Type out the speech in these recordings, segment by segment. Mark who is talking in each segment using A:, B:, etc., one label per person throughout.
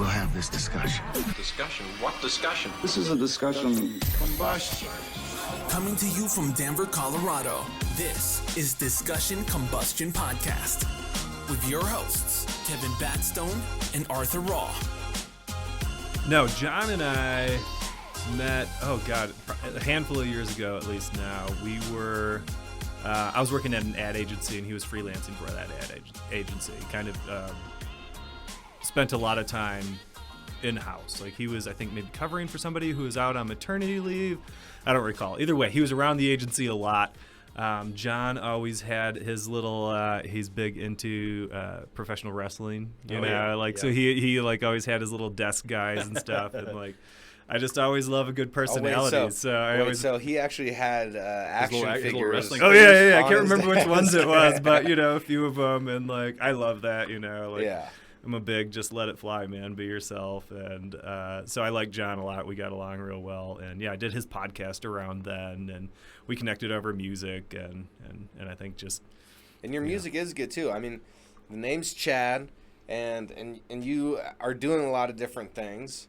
A: we'll have this discussion.
B: Discussion? What discussion?
A: This is a discussion.
C: Combustion.
D: Coming to you from Denver, Colorado, this is Discussion Combustion Podcast with your hosts, Kevin Batstone and Arthur Raw.
E: No, John and I met, a handful of years ago at least now. We were, I was working at an ad agency and he was freelancing for that ad agency. Kind of spent a lot of time in-house. Like he was, I think, maybe covering for somebody who was out on maternity leave. I don't recall. Either way, he was around the agency a lot. John always had his little, he's big into professional wrestling, you know, so he like always had his little desk guys and stuff. And like, I just always love a good personality.
C: So he actually had action figures.
E: Oh yeah. I can't remember which ones it was, but you know, a few of them. And like, I love that, you know, like I'm a big, just let it fly, man, be yourself. And so I like John a lot. We got along real well. And yeah, I did his podcast around then and we connected over music and I think just.
C: And your music is good too. I mean, the name's Chad. And you are doing a lot of different things.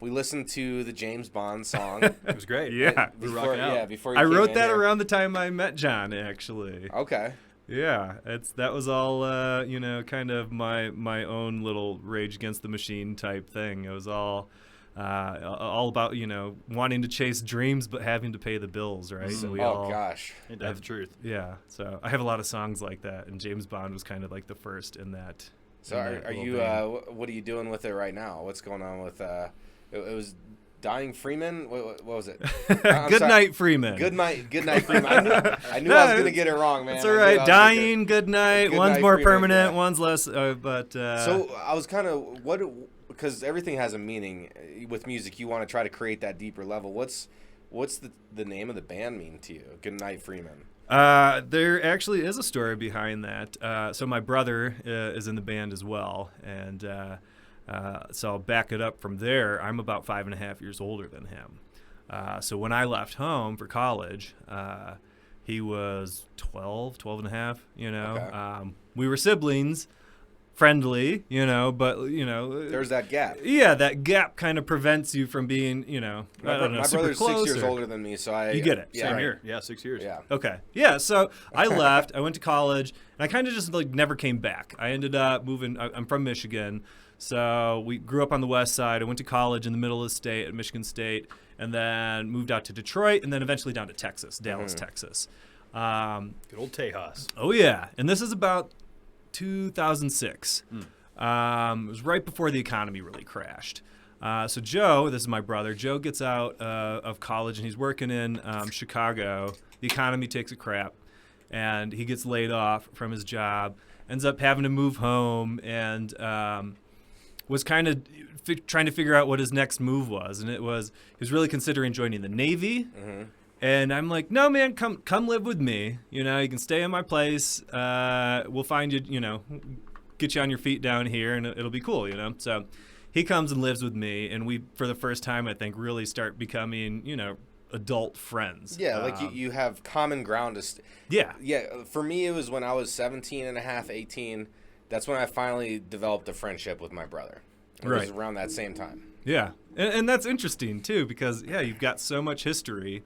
C: We listened to the James Bond song.
E: It was great. Yeah.
C: Before
E: I wrote that around the time I met John, actually.
C: Okay.
E: Yeah, that was all you know, kind of my own little Rage Against the Machine type thing. It was all about, you know, wanting to chase dreams but having to pay the bills, right?
C: So gosh,
E: that's the truth. Yeah, so I have a lot of songs like that, and James Bond was kind of like the first in that.
C: So are you? What are you doing with it right now? What's going on with? It was Dying Freeman. What was it?
E: Goodnight Freeman.
C: Goodnight Freeman. I knew I was gonna get it wrong, man.
E: That's all right. Dying, Goodnight. One's more Freeman, permanent, one's less. But
C: so I was kind of because everything has a meaning with music. You want to try to create that deeper level. What's the name of the band mean to you? Goodnight Freeman.
E: There actually is a story behind that. So my brother is in the band as well, and so I'll back it up from there. I'm about 5.5 years older than him. So when I left home for college, he was 12 and a half, you know. Okay. We were siblings, friendly, you know, but, you know.
C: There's that gap.
E: Yeah, that gap kind of prevents you from being, you know,
C: my brother's 6 years older than me, so
E: You get it.
C: Yeah,
E: Same
F: here. Yeah, 6 years.
C: Yeah.
E: Okay. Yeah, so I left. I went to college, and I kind of just, like, never came back. I ended up moving. I'm from Michigan, so we grew up on the west side. I went to college in the middle of the state at Michigan State, and then moved out to Detroit, and then eventually down to Texas, Dallas, Texas.
F: Good old Tejas.
E: Oh, yeah. And this is about 2006. It was right before the economy really crashed. So Joe, this is my brother, Joe gets out of college and he's working in Chicago. The economy takes a crap and he gets laid off from his job, ends up having to move home and was kind of trying to figure out what his next move was. And he was really considering joining the Navy. Mm-hmm. And I'm like, no, man, come live with me. You know, you can stay in my place. We'll find you, you know, get you on your feet down here, and it'll be cool, you know. So he comes and lives with me, and we, for the first time, I think, really start becoming, you know, adult friends.
C: Yeah, like you have common ground.
E: Yeah.
C: Yeah, for me, it was when I was 17 and a half, 18. That's when I finally developed a friendship with my brother. It was around that same time.
E: Yeah, and that's interesting, too, because, yeah, you've got so much history.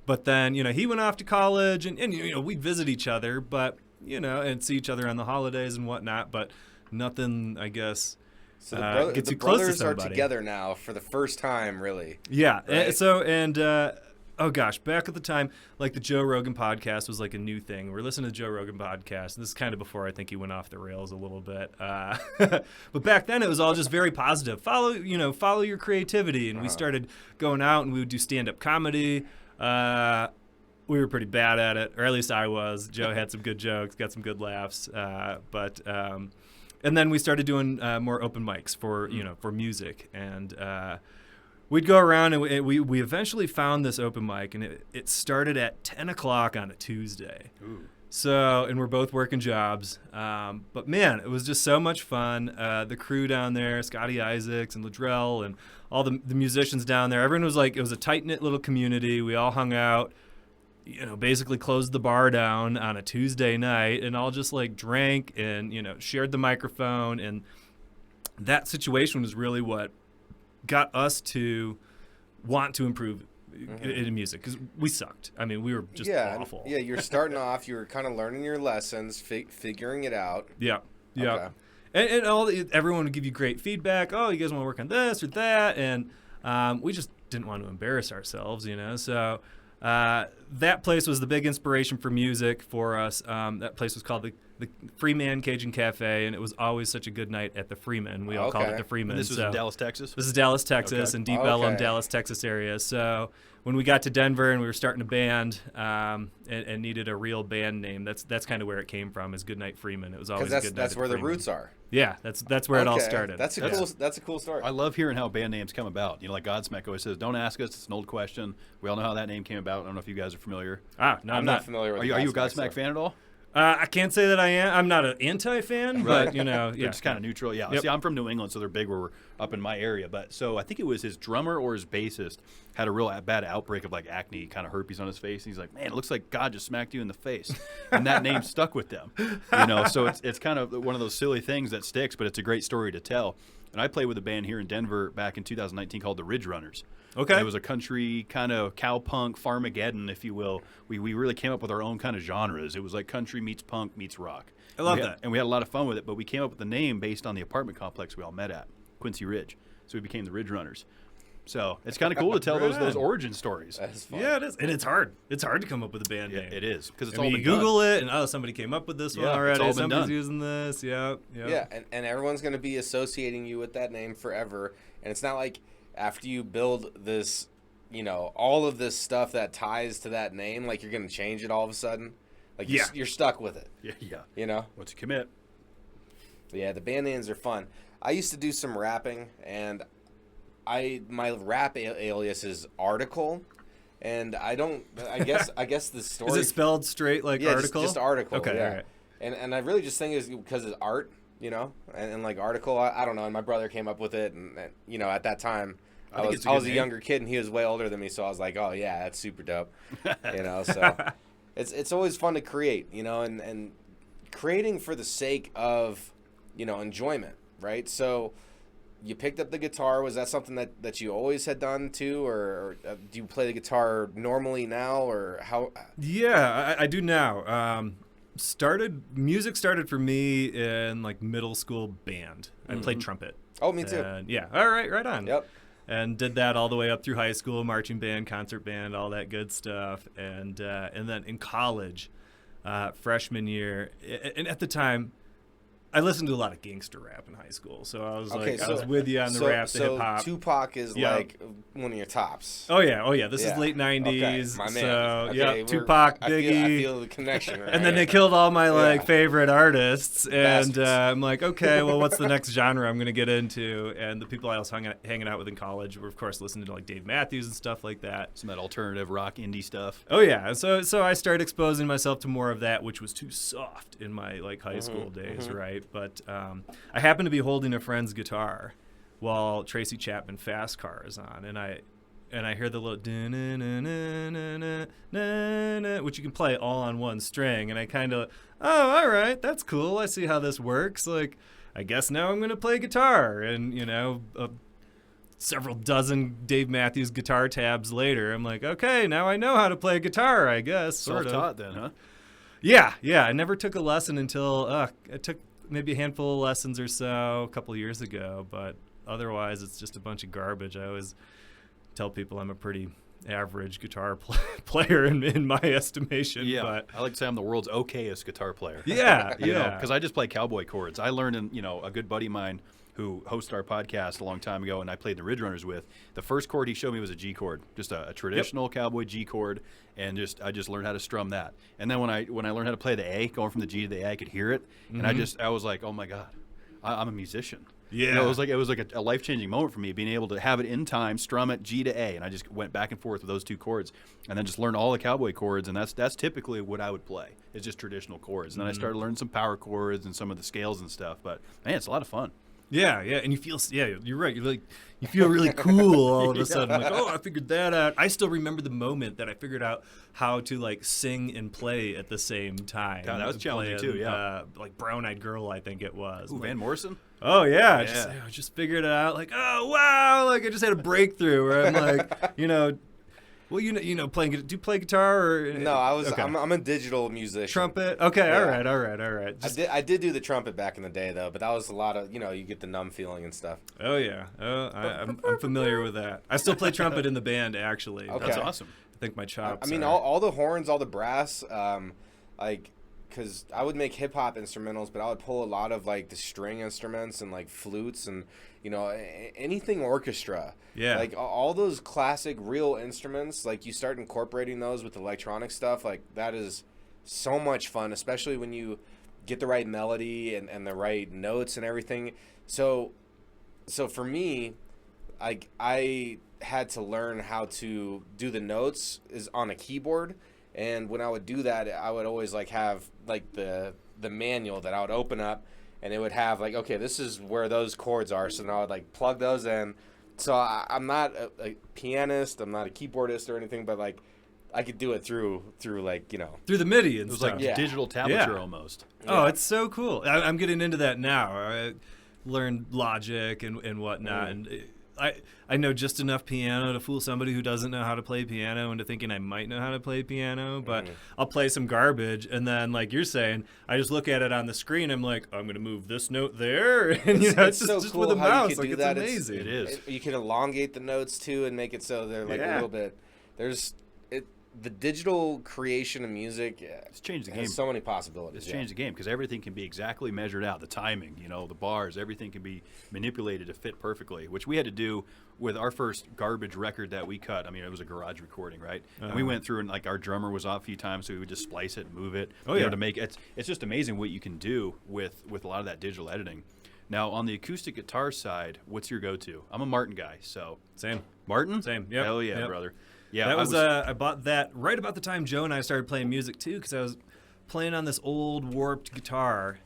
E: But then, you know, he went off to college and you know, we'd visit each other, but, you know, and see each other on the holidays and whatnot, but nothing, I guess,
C: so
E: gets
C: the
E: you close to
C: brothers
E: somebody.
C: Are together now for the first time, really.
E: Yeah.
C: Right?
E: Oh, gosh, back at the time, like the Joe Rogan podcast was like a new thing. We're listening to the Joe Rogan podcast. And this is kind of before I think he went off the rails a little bit. But back then it was all just very positive. Follow your creativity. And we started going out and we would do stand-up comedy. We were pretty bad at it, or at least I was. Joe had some good jokes, got some good laughs. And then we started doing more open mics for, you know, for music. And we'd go around and we eventually found this open mic, and it started at 10 o'clock on a Tuesday. Ooh. So, and we're both working jobs. But man, it was just so much fun. The crew down there, Scotty Isaacs and Ladrell and all the musicians down there, everyone was like, it was a tight-knit little community. We all hung out, you know, basically closed the bar down on a Tuesday night and all just like drank and, you know, shared the microphone. And that situation was really what got us to want to improve in music, because we sucked. I mean, we were just awful.
C: Yeah, you're starting off. You were kind of learning your lessons, figuring it out.
E: Yeah.
C: Okay.
E: And everyone would give you great feedback. Oh, you guys want to work on this or that? And we just didn't want to embarrass ourselves, So that place was the big inspiration for music for us. That place was called the Freeman Cajun Cafe, and it was always such a good night at the Freeman. We all called it the Freeman.
F: And this was in Dallas, Texas?
E: This is Dallas, Texas,
F: Okay.
E: in Deep Ellum, Dallas, Texas area. So when we got to Denver and we were starting a band and needed a real band name, that's kind of where it came from, is Goodnight Freeman. It was always a good night.
C: That's
E: at
C: where the
E: Freeman.
C: roots are.
E: Yeah, that's where it all started.
C: That's a cool story.
F: I love hearing how band names come about. Like Godsmack always says, don't ask us. It's an old question. We all know how that name came about. I don't know if you guys are familiar.
E: No,
C: I'm not familiar with
F: Are you a Godsmack
C: stuff.
F: fan at all?
E: I can't say that I am. I'm not an anti-fan, but,
F: They're just kind of neutral. Yeah.
E: Yep.
F: See, I'm from New England, so they're big where we're up in my area. But so I think it was his drummer or his bassist had a real bad outbreak of acne, kind of herpes on his face. And he's like, man, it looks like God just smacked you in the face. And that name stuck with them. So it's kind of one of those silly things that sticks, but it's a great story to tell. And I played with a band here in Denver back in 2019 called the Ridge Runners.
E: Okay.
F: And it was a country kind of cowpunk, Farmageddon, if you will. We really came up with our own kind of genres. It was like country meets punk meets rock.
E: I love that.
F: And we had a lot of fun with it, but we came up with the name based on the apartment complex we all met at, Quincy Ridge. So we became the Ridge Runners. So it's kind of cool to tell those origin stories.
C: That's fun.
E: Yeah, it is. And it's hard. It's hard to come up with a band
F: Yeah,
E: name.
F: it is, because it's
E: I
F: all
E: mean,
F: been
E: you Google
F: done.
E: it, and somebody came up with this one
F: Yeah, it's
E: already.
F: all been
E: Somebody's
F: done.
E: using this. Yeah.
C: And everyone's going to be associating you with that name forever. And it's not like after you build this, all of this stuff that ties to that name, like you're going to change it all of a sudden. Like you're stuck with it.
F: Yeah. Once you commit.
C: Yeah, the band names are fun. I used to do some rapping, and my rap alias is Article. And I guess the story.
E: Is it spelled straight like article?
C: Just Article.
E: Okay,
C: yeah.
E: all right.
C: And I really just think it's because it's art, and like Article. I don't know. And my brother came up with it, and at that time, I was a younger kid, and he was way older than me, so I was like, oh yeah, that's super dope. So it's always fun to create, and creating for the sake of enjoyment, right? So you picked up the guitar. Was that something that you always had done too, or do you play the guitar normally now, or how?
E: Yeah, I do now. Music started for me in middle school band. I played trumpet.
C: Oh, me too.
E: And, yeah. All right, right on.
C: Yep.
E: And did that all the way up through high school, marching band, concert band, all that good stuff. And then in college, freshman year, and at the time, I listened to a lot of gangster rap in high school, so I was I was with you on the rap, the hip hop.
C: Tupac is like one of your tops.
E: Oh yeah. This is late '90s.
C: Okay, my man.
E: So
C: Okay,
E: Tupac, Biggie.
C: I feel the connection. Right?
E: And then they killed all my favorite artists, and
C: Bastards.
E: I'm like, okay, well, what's the next genre I'm gonna get into? And the people I was hanging out with in college were, of course, listening to Dave Matthews and stuff like that.
F: Some of that alternative rock indie stuff.
E: Oh yeah, so I started exposing myself to more of that, which was too soft in my high school days, right? But I happened to be holding a friend's guitar while Tracy Chapman Fast Car is on, and I hear the little na-na-na-na-na-na, which you can play all on one string, and I kind of, all right, that's cool. I see how this works. I guess now I'm gonna play guitar, and several dozen Dave Matthews guitar tabs later, I'm like, okay, now I know how to play guitar, I guess.
F: Self-taught then, huh?
E: Yeah. I never took a lesson until I took maybe a handful of lessons or so a couple of years ago, but otherwise it's just a bunch of garbage. I always tell people I'm a pretty average guitar player in my estimation.
F: Yeah,
E: but
F: I like to say I'm the world's okayest guitar player.
E: Yeah,
F: because I just play cowboy chords. I learned in a good buddy of mine who hosted our podcast a long time ago, and I played the Ridge Runners with. The first chord he showed me was a G chord, just a traditional cowboy G chord, and I just learned how to strum that. And then when I learned how to play the A, going from the G to the A, I could hear it, and I was like, oh my God, I'm a musician.
E: Yeah,
F: it was like a life-changing moment for me, being able to have it in time, strum it G to A, and I just went back and forth with those two chords, and then just learned all the cowboy chords, and that's typically what I would play. It's just traditional chords, and then I started learning some power chords and some of the scales and stuff. But man, it's a lot of fun.
E: Yeah, and you feel, you're right. You're like, you feel really cool all of a sudden. Like, oh, I figured that out. I still remember the moment that I figured out how to like sing and play at the same time.
F: God, that was challenging too. Yeah,
E: like Brown Eyed Girl, I think it was.
F: Ooh,
E: like,
F: Van Morrison.
E: Oh yeah, I just figured it out. Like, oh wow, like I just had a breakthrough where I'm like, well, playing. Do you play guitar or
C: no?
E: Okay.
C: I'm a digital musician.
E: Trumpet. Okay,
C: yeah.
E: all right.
C: I did do the trumpet back in the day though, but that was a lot of you get the numb feeling and stuff.
E: Oh yeah, I'm familiar with that. I still play trumpet in the band actually.
C: Okay.
F: That's awesome.
E: I think my chops.
C: I mean, all the horns, all the brass, because I would make hip hop instrumentals, but I would pull a lot of like the string instruments and like flutes and anything orchestra.
E: Yeah.
C: Like all those classic real instruments, like you start incorporating those with electronic stuff, like that is so much fun, especially when you get the right melody and the right notes and everything. So for me, I had to learn how to do the notes is on a keyboard. And when I would do that, I would always like have like the manual that I would open up, and it would have like, okay, this is where those chords are. So now I would like plug those in. So I'm not a pianist, I'm not a keyboardist or anything, but like I could do it through like
E: through the MIDI and
F: It was
E: stuff.
F: like digital tablature almost.
E: Oh, it's so cool. I'm getting into that now. I learned Logic and whatnot, and I know just enough piano to fool somebody who doesn't know how to play piano into thinking I might know how to play piano, but I'll play some garbage, and then like you're saying, I just look at it on the screen, I'm like, I'm going to move this note there, and it's
C: so
E: just
C: cool
E: with a
C: how
E: mouse,
C: you could
E: like
C: do
E: it's
C: that.
E: amazing.
F: It is.
C: You can elongate the notes too and make it so they're like a little bit. The digital creation of music
F: It's changed the game.
C: has so many possibilities.
F: It's changed the game because everything can be exactly measured out. The timing, the bars, everything can be manipulated to fit perfectly, which we had to do with our first garbage record that we cut. I mean, it was a garage recording, right? And we went through and like our drummer was off a few times, so we would just splice it and move it. To make it. It's just amazing what you can do with a lot of that digital editing. Now, on the acoustic guitar side, what's your go-to? I'm a Martin guy, so
E: Same.
F: Martin?
E: Same. Yep.
F: Hell yeah,
E: Yep.
F: brother. Yeah,
E: That was I bought that right about the time Joe and I started playing music too, because I was playing on this old warped guitar,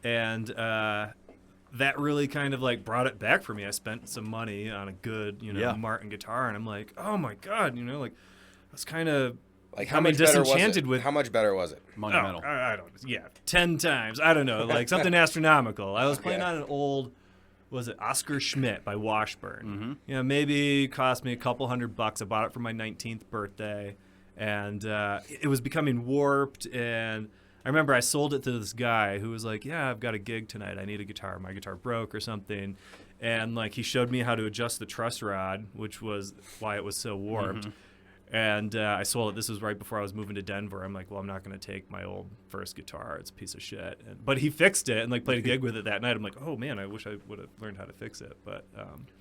E: and that really kind of like brought it back for me. I spent some money on a good Martin guitar, and I'm like, oh my god, like I was kind of
C: like how much better was it?
E: with
C: How much better was it?
F: monumental.
E: I don't 10 times. I don't know, like something astronomical. I was playing on an old. Was it Oscar Schmidt by Washburn?
F: Mm-hmm.
E: Maybe cost me a couple $100. I bought it for my 19th birthday, and it was becoming warped. And I remember I sold it to this guy who was like, "Yeah, I've got a gig tonight. I need a guitar. My guitar broke or something." And like he showed me how to adjust the truss rod, which was why it was so warped.
F: Mm-hmm.
E: And I sold it. This was right before I was moving to Denver. I'm like, well, I'm not going to take my old first guitar. It's a piece of shit. But he fixed it and like played a gig with it that night. I'm like, oh man, I wish I would have learned how to fix it. But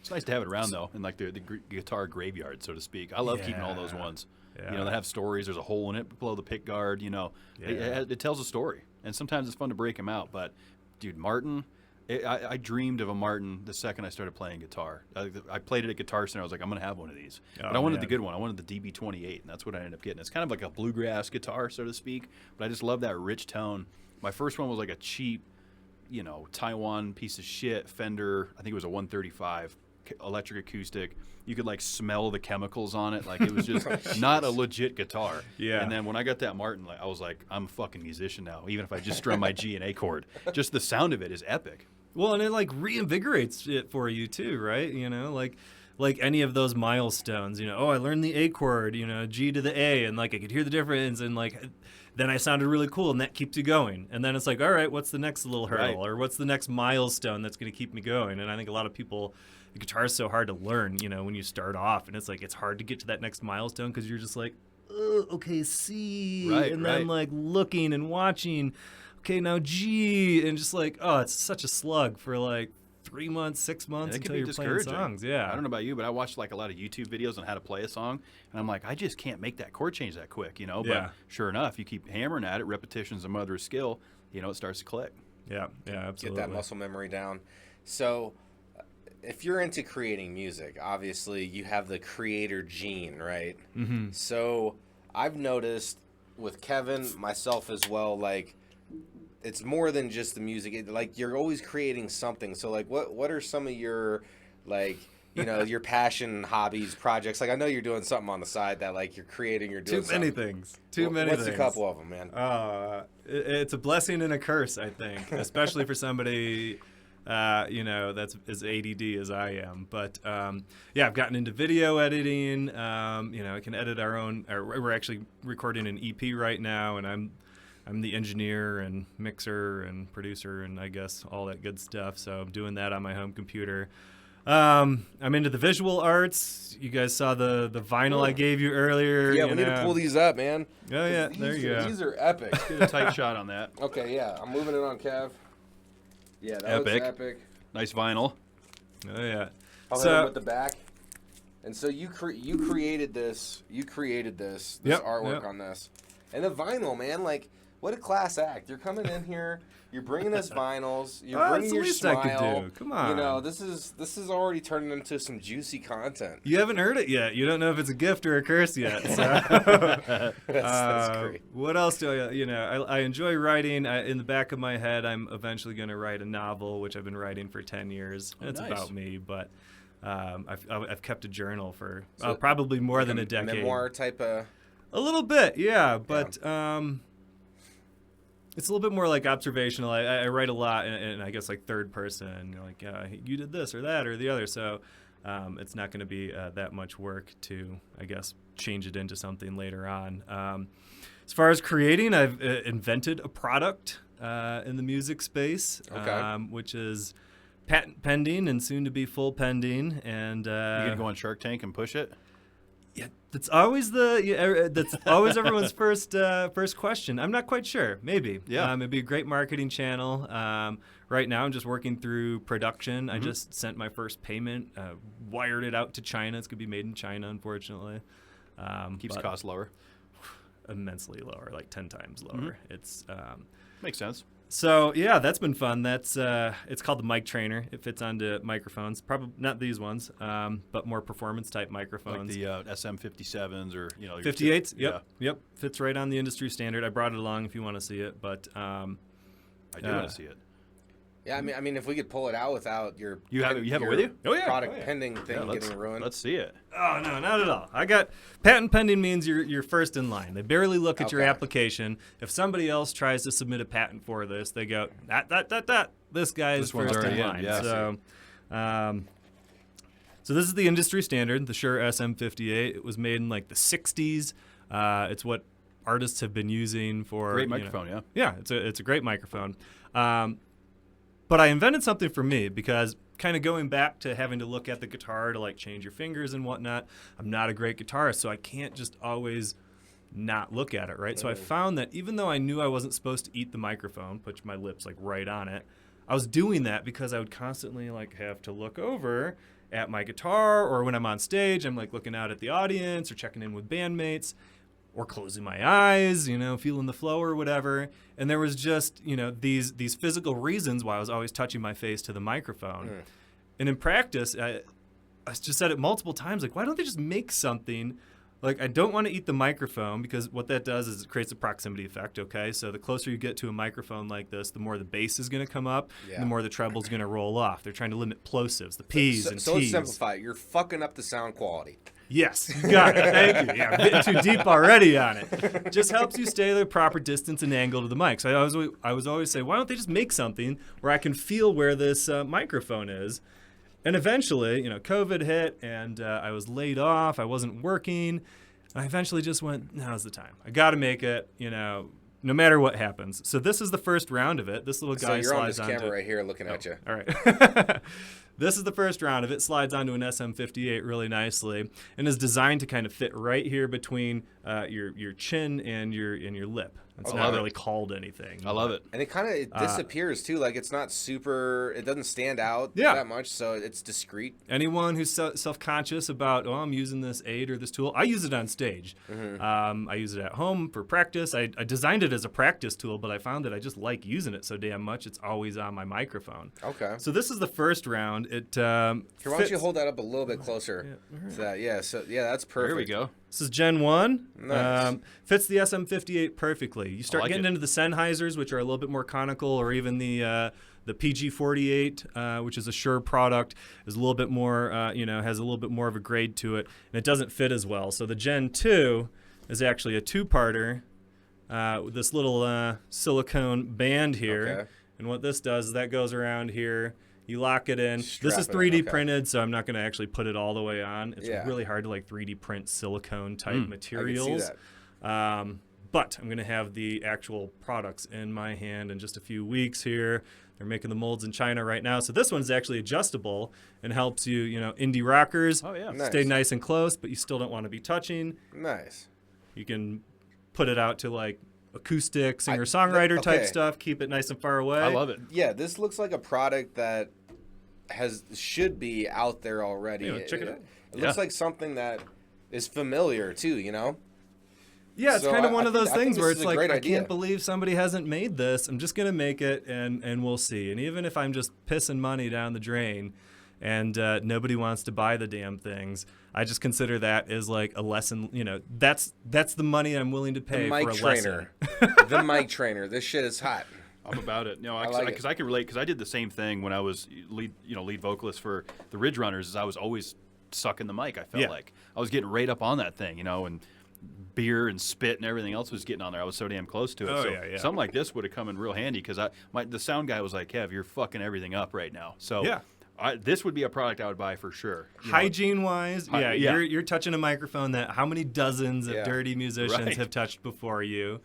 F: it's nice to have it around though, in like the guitar graveyard, so to speak. I love keeping all those ones.
E: Yeah.
F: That have stories. There's a hole in it below the pick guard. It tells a story, and sometimes it's fun to break them out. But dude, Martin. I dreamed of a Martin the second I started playing guitar. I played it at Guitar Center. I was like, I'm going to have one of these. But I wanted the good one. I wanted the DB28, and that's what I ended up getting. It's kind of like a bluegrass guitar, so to speak, but I just love that rich tone. My first one was like a cheap, Taiwan piece of shit Fender. I think it was a 135 electric acoustic. You could like smell the chemicals on it. Like it was just not a legit guitar.
E: Yeah.
F: And then when I got that Martin, I was like, I'm a fucking musician now, even if I just strum my G and A chord. Just the sound of it is epic.
E: Well, and it like reinvigorates it for you too, right? Like any of those milestones, I learned the A chord, G to the A, and like I could hear the difference, and like then I sounded really cool, and that keeps you going. And then it's like, all right, what's the next little hurdle, or what's the next milestone that's going to keep me going? And I think a lot of people, the guitar is so hard to learn, when you start off, and it's like it's hard to get to that next milestone because you're just like, oh, okay, C, and then like looking and watching. Okay, now G, and just like, oh, it's such a slug for like 3 months, 6 months until you're playing songs. Yeah,
F: I don't know about you, but I watched like a lot of YouTube videos on how to play a song, and I'm like, I just can't make that chord change that quick, But sure enough, you keep hammering at it. Repetition's the mother of skill. It starts to click.
E: Yeah, absolutely.
C: Get that muscle memory down. So, if you're into creating music, obviously you have the creator gene, right?
E: Mm-hmm.
C: So, I've noticed with Kevin, myself as well, like, it's more than just the music. Like you're always creating something. So like what are some of your like your passion, hobbies, projects? Like I know you're doing something on the side that like you're creating. You're doing
E: too many things. What's
C: a couple of them, man?
E: It's a blessing and a curse, I think, especially for somebody. That's as ADD as I am. But, I've gotten into video editing. I can edit our own. We're actually recording an EP right now, and I'm the engineer and mixer and producer and I guess all that good stuff. So I'm doing that on my home computer. I'm into the visual arts. You guys saw the vinyl I gave you earlier.
C: Yeah, we need to pull these up, man.
E: Oh, yeah, there you go.
C: These are epic.
F: Get a tight shot on that.
C: Okay, yeah. I'm moving it on, Kev. Yeah, that looks epic.
F: Nice vinyl.
E: Oh yeah.
C: I'll hit him with the back. And so you created this. You created this artwork on this, and the vinyl, man. Like, what a class act! You're coming in here. You're bringing us vinyls. You're bringing your smile.
E: I could do. Come on.
C: This is already turning into some juicy content.
E: You haven't heard it yet. You don't know if it's a gift or a curse yet. So.
C: That's great.
E: What else do I enjoy writing. In the back of my head, I'm eventually going to write a novel, which I've been writing for 10 years. It's about me, but I've kept a journal for probably more than a decade.
C: Memoir type of.
E: A little bit, yeah, but. It's a little bit more like observational. I write a lot, and I guess like third person. Like you did this or that or the other. So it's not going to be that much work to, I guess, change it into something later on. As far as creating, I've invented a product in the music space, which is patent pending and soon to be full pending. And
F: you're gonna go on Shark Tank and push it.
E: Yeah, that's always everyone's first question. I'm not quite sure. Maybe. Yeah. It'd be a great marketing channel. Right now, I'm just working through production. I just sent my first payment, wired it out to China. It's gonna be made in China, unfortunately.
F: Keeps costs lower.
E: Immensely lower, like 10 times lower. It's
F: makes sense.
E: So yeah, that's been fun. That's it's called the Mic Trainer. It fits onto microphones, probably not these ones, but more performance type microphones.
F: Like the SM57s or
E: 58s. Yep, fits right on the industry standard. I brought it along if you want to see it, but
F: I do want to see it.
C: Yeah, I mean, if we could pull it out without your
F: you have it with you?
E: Oh yeah,
C: product pending thing getting ruined.
F: Let's see it.
E: Oh no, not at all. I got patent pending means you're first in line. They barely look at your application. If somebody else tries to submit a patent for this, they go that. This guy is first in line. Yeah, so this is the industry standard, the Shure Sm58. It was made in like the 60s. It's what artists have been using for
F: great microphone.
E: Yeah, it's a great microphone. But I invented something for me because kind of going back to having to look at the guitar to like change your fingers and whatnot, I'm not a great guitarist, so I can't just always not look at it, right? So I found that even though I knew I wasn't supposed to eat the microphone, put my lips like right on it, I was doing that because I would constantly like have to look over at my guitar, or when I'm on stage, I'm like looking out at the audience or checking in with bandmates, or closing my eyes, feeling the flow or whatever. And there was just, these physical reasons why I was always touching my face to the microphone. And in practice, I just said it multiple times, like, why don't they just make something? Like, I don't want to eat the microphone because what that does is it creates a proximity effect, okay? So the closer you get to a microphone like this, the more the bass is going to come up, and the more the treble's going to roll off. They're trying to limit plosives, the P's and T's.
C: So let's simplify it. You're fucking up the sound quality.
E: Yes, you got it. Thank you. Yeah, I'm getting too deep already on it. Just helps you stay the proper distance and angle to the mic. So I was always say, why don't they just make something where I can feel where this microphone is? And eventually, COVID hit, and I was laid off. I wasn't working. I eventually just went, now's the time. I got to make it, no matter what happens. So this is the first round of it. This little guy
C: slides onto... So you're on this camera right here looking at you.
E: All right. This is the first round of it. Slides onto an SM58 really nicely, and is designed to kind of fit right here between your chin and your lip. It's not really called anything.
F: I love it.
C: And it kind of disappears too. Like it's not super. It doesn't stand out that much, so it's discreet.
E: Anyone who's self-conscious about I'm using this aid or this tool, I use it on stage. I use it at home for practice. I designed it as a practice tool, but I found that I just like using it so damn much. It's always on my microphone. Okay. So this is the first round. It
C: Here, why don't you hold that up a little bit closer to that? Yeah. So that's perfect.
F: There we go.
E: This is Gen 1.
C: Nice.
E: Fits the SM58 perfectly. You start
F: like
E: getting
F: it.
E: into the Sennheisers, which are a little bit more conical, or even the PG48, which is a Shure product, is a little bit more, has a little bit more of a grade to it, and it doesn't fit as well. So the Gen 2 is actually a two-parter with this little silicone band here.
C: Okay.
E: And what this does is that goes around here. You lock it in.
C: Strap
E: This is
C: it in,
E: 3D
C: okay.
E: printed, so I'm not going to actually put it all the way on. It's
C: Yeah.
E: really hard to 3D print silicone type
C: I can
E: materials.
C: see that.
E: But I'm going to have the actual products in my hand in just a few weeks here. They're making the molds in China right now. So this one's actually adjustable and helps you, indie rockers
F: Oh, yeah.
C: Nice.
E: stay nice and close, but you still don't want to be touching.
C: Nice.
E: You can put it out to acoustic singer-songwriter type
C: okay.
E: stuff, keep it nice and far away.
F: I love it.
C: Yeah, this looks like a product that should be out there already.
E: Yeah, check it out.
C: It looks
F: Yeah.
C: like something that is familiar too,
E: Yeah, it's
C: So
E: kind of
C: I
E: one of
C: think-
E: those
C: I think
E: things
C: this
E: where
C: is
E: it's
C: a
E: like,
C: great
E: I
C: idea.
E: can't believe somebody hasn't made this. I'm just going to make it, and we'll see. And even if I'm just pissing money down the drain and nobody wants to buy the damn things, I just consider that as a lesson. That's the money I'm willing to pay
C: The
E: for
C: mic
E: a
C: trainer.
E: lesson.
C: The mic trainer. This shit is hot.
F: I'm about it. No,
C: I like
F: because I can relate. Because I did the same thing when I was lead vocalist for the Ridge Runners. Is I was always sucking the mic. I felt
E: Yeah.
F: like I was getting right up on that thing, and beer and spit and everything else was getting on there. I was so damn close to it.
E: Oh,
F: so
E: yeah.
F: something like this would have come in real handy because the sound guy was like, "Kev, you're fucking everything up right now." So
E: Yeah.
F: this would be a product I would buy for sure.
E: Hygiene wise,
F: yeah.
E: you're touching a microphone that how many dozens of
C: Yeah.
E: dirty musicians
F: Right.
E: have touched before you.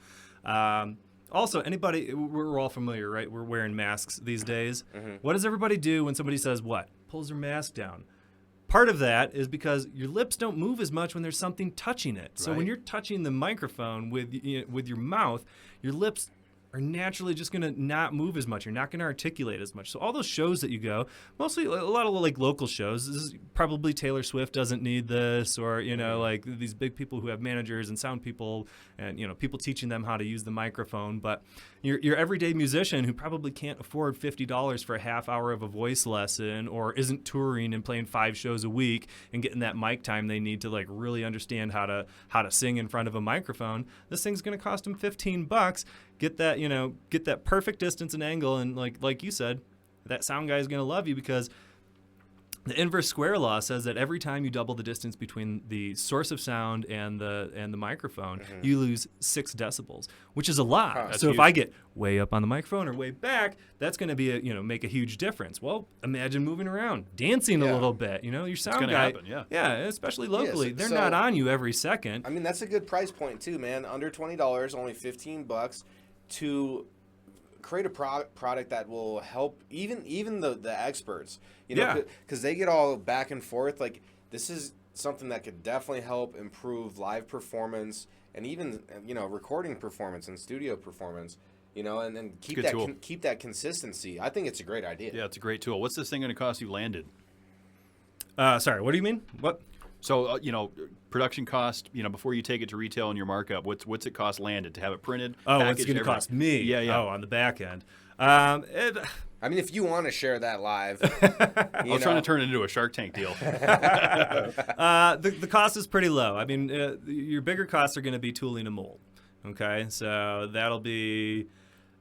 E: Also, anybody, we're all familiar, right? We're wearing masks these days.
C: Mm-hmm.
E: What does everybody do when somebody says what? Pulls their mask down. Part of that is because your lips don't move as much when there's something touching it. So when
F: Right.
E: you're touching the microphone with your mouth, your lips are naturally just going to not move as much. You're not going to articulate as much. So all those shows that you go, mostly a lot of local shows, this is probably Taylor Swift doesn't need this, or these big people who have managers and sound people and people teaching them how to use the microphone. But your everyday musician who probably can't afford $50 for a half hour of a voice lesson, or isn't touring and playing 5 shows a week and getting that mic time they need to really understand how to sing in front of a microphone, this thing's going to cost them $15. Get that perfect distance and angle, and like you said, that sound guy is going to love you because the inverse square law says that every time you double the distance between the source of sound and the microphone, you lose 6 decibels, which is a lot.
F: That's
E: So if
F: huge.
E: I get way up on the microphone or way back, that's going to be make a huge difference. Well, imagine moving around, dancing a
C: Yeah.
E: little bit. Your sound
F: gonna
E: guy,
F: happen, yeah.
E: especially locally,
C: so-
E: they're
C: so-
E: not on you every second.
C: I mean, that's a good price point too, man. Under $20, only $15 to create a product that will help even the experts,
E: Yeah.
C: because they get all back and forth. Like, this is something that could definitely help improve live performance and even recording performance and studio performance. And keep
F: good
C: that
F: tool.
C: keep that consistency. I think it's a great idea.
F: Yeah, it's a great tool. What's this thing going to cost you landed?
E: Sorry, what do you mean? What?
F: So production cost. Before you take it to retail and your markup, what's it cost landed to have it printed?
E: Oh, it's
F: packaged,
E: going to
F: everything?
E: cost me.
F: Yeah.
E: Oh, on the back end.
C: I mean, if you want to share that live,
F: I was trying to turn it into a Shark Tank deal.
E: The cost is pretty low. I mean, your bigger costs are going to be tooling a mold. Okay, so that'll be,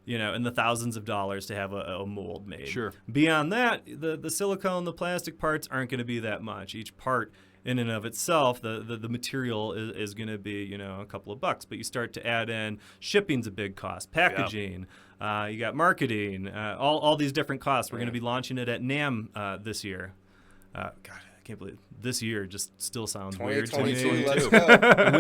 E: in the thousands of dollars to have a mold made.
F: Sure.
E: Beyond that, the silicone, the plastic parts aren't going to be that much. Each part, in and of itself, the material is going to be, a couple of bucks. But you start to add in shipping's a big cost, packaging. You got marketing, all these different costs. We're going to be launching it at NAMM this year. God, I can't believe this year just still sounds weird to
C: 2022,
E: me.
C: let's go.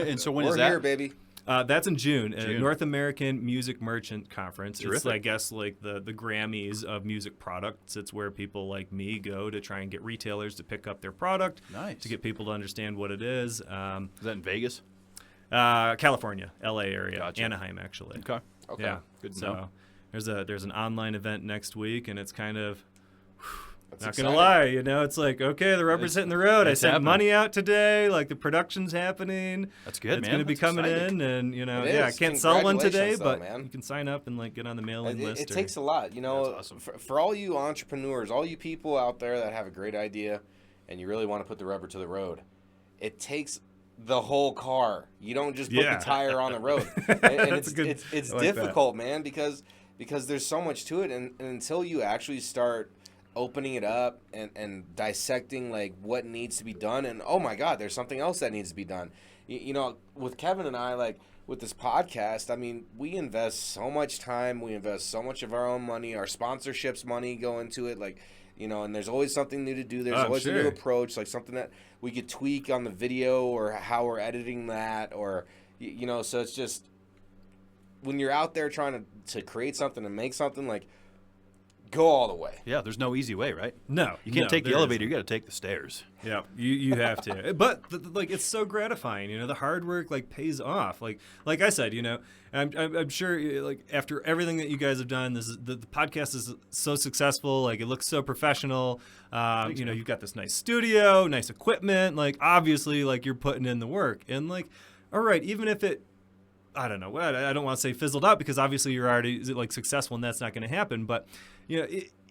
F: And so when
C: We're
F: is that?
C: here, baby.
E: That's in June,
F: June.
E: North American Music Merchant Conference. It's,
F: Terrific.
E: I guess, like the Grammys of music products. It's where people like me go to try and get retailers to pick up their product,
F: Nice.
E: to get people to understand what it is.
F: Is that in Vegas?
E: California, LA area,
F: Gotcha.
E: Anaheim, actually.
F: Okay.
C: Okay.
E: Yeah,
F: Good to
E: so
F: know.
E: there's an online event next week, and it's kind of.
C: That's
E: Not
C: exciting.
E: gonna lie, it's like, okay, the rubber's hitting the road. I
F: it's
E: sent
F: happening.
E: money out today. Like, the production's happening.
F: That's good,
E: It's
F: man.
E: gonna be
F: That's
E: coming
F: exciting.
E: in, and
C: It
E: I
C: is.
E: can't sell one today,
C: Congratulations, though,
E: but
C: man.
E: you can sign up and get on the mailing list.
C: It takes a lot,
F: That's awesome.
C: for all you entrepreneurs, all you people out there that have a great idea and you really want to put the rubber to the road. It takes the whole car. You don't just put the tire on the road. And it's difficult, man, because there's so much to it, and until you actually start opening it up and dissecting like what needs to be done, and oh my God, there's something else that needs to be done. You know, with Kevin and I, like with this podcast, I mean, we invest so much time, we invest so much of our own money, our sponsorships money go into it, like, you know, and there's always something new to do. There's always a new approach, like something that we could tweak on the video or how we're editing that, or, you know, so it's just when you're out there trying to create something and make something, like, go all the way.
F: Yeah, there's no easy way, right?
E: No.
F: You can't take the elevator, you got to take the stairs.
E: Yeah, you have to. But, like, it's so gratifying, you know, the hard work, like, pays off. Like I said, you know, I'm sure, like, after everything that you guys have done, the podcast is so successful, like, it looks so professional. You know, you've got this nice studio, nice equipment, like, obviously, like, you're putting in the work. And, like, all right, even if it, I don't know, I don't want to say fizzled out, because obviously you're already, like, successful and that's not going to happen, but, you know,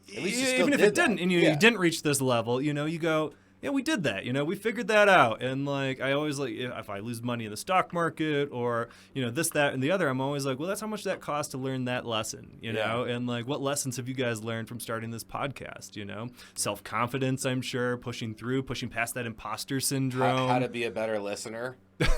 E: even if it didn't, and you didn't reach this level, you know, you go, yeah, we did that, you know, we figured that out. And, like, I always, like, if I lose money in the stock market or, you know, this, that, and the other, I'm always like, well, that's how much that costs to learn that lesson, you know? And, like, what lessons have you guys learned from starting this podcast, you know? Self-confidence, I'm sure, pushing past that imposter syndrome.
C: How to be a better listener.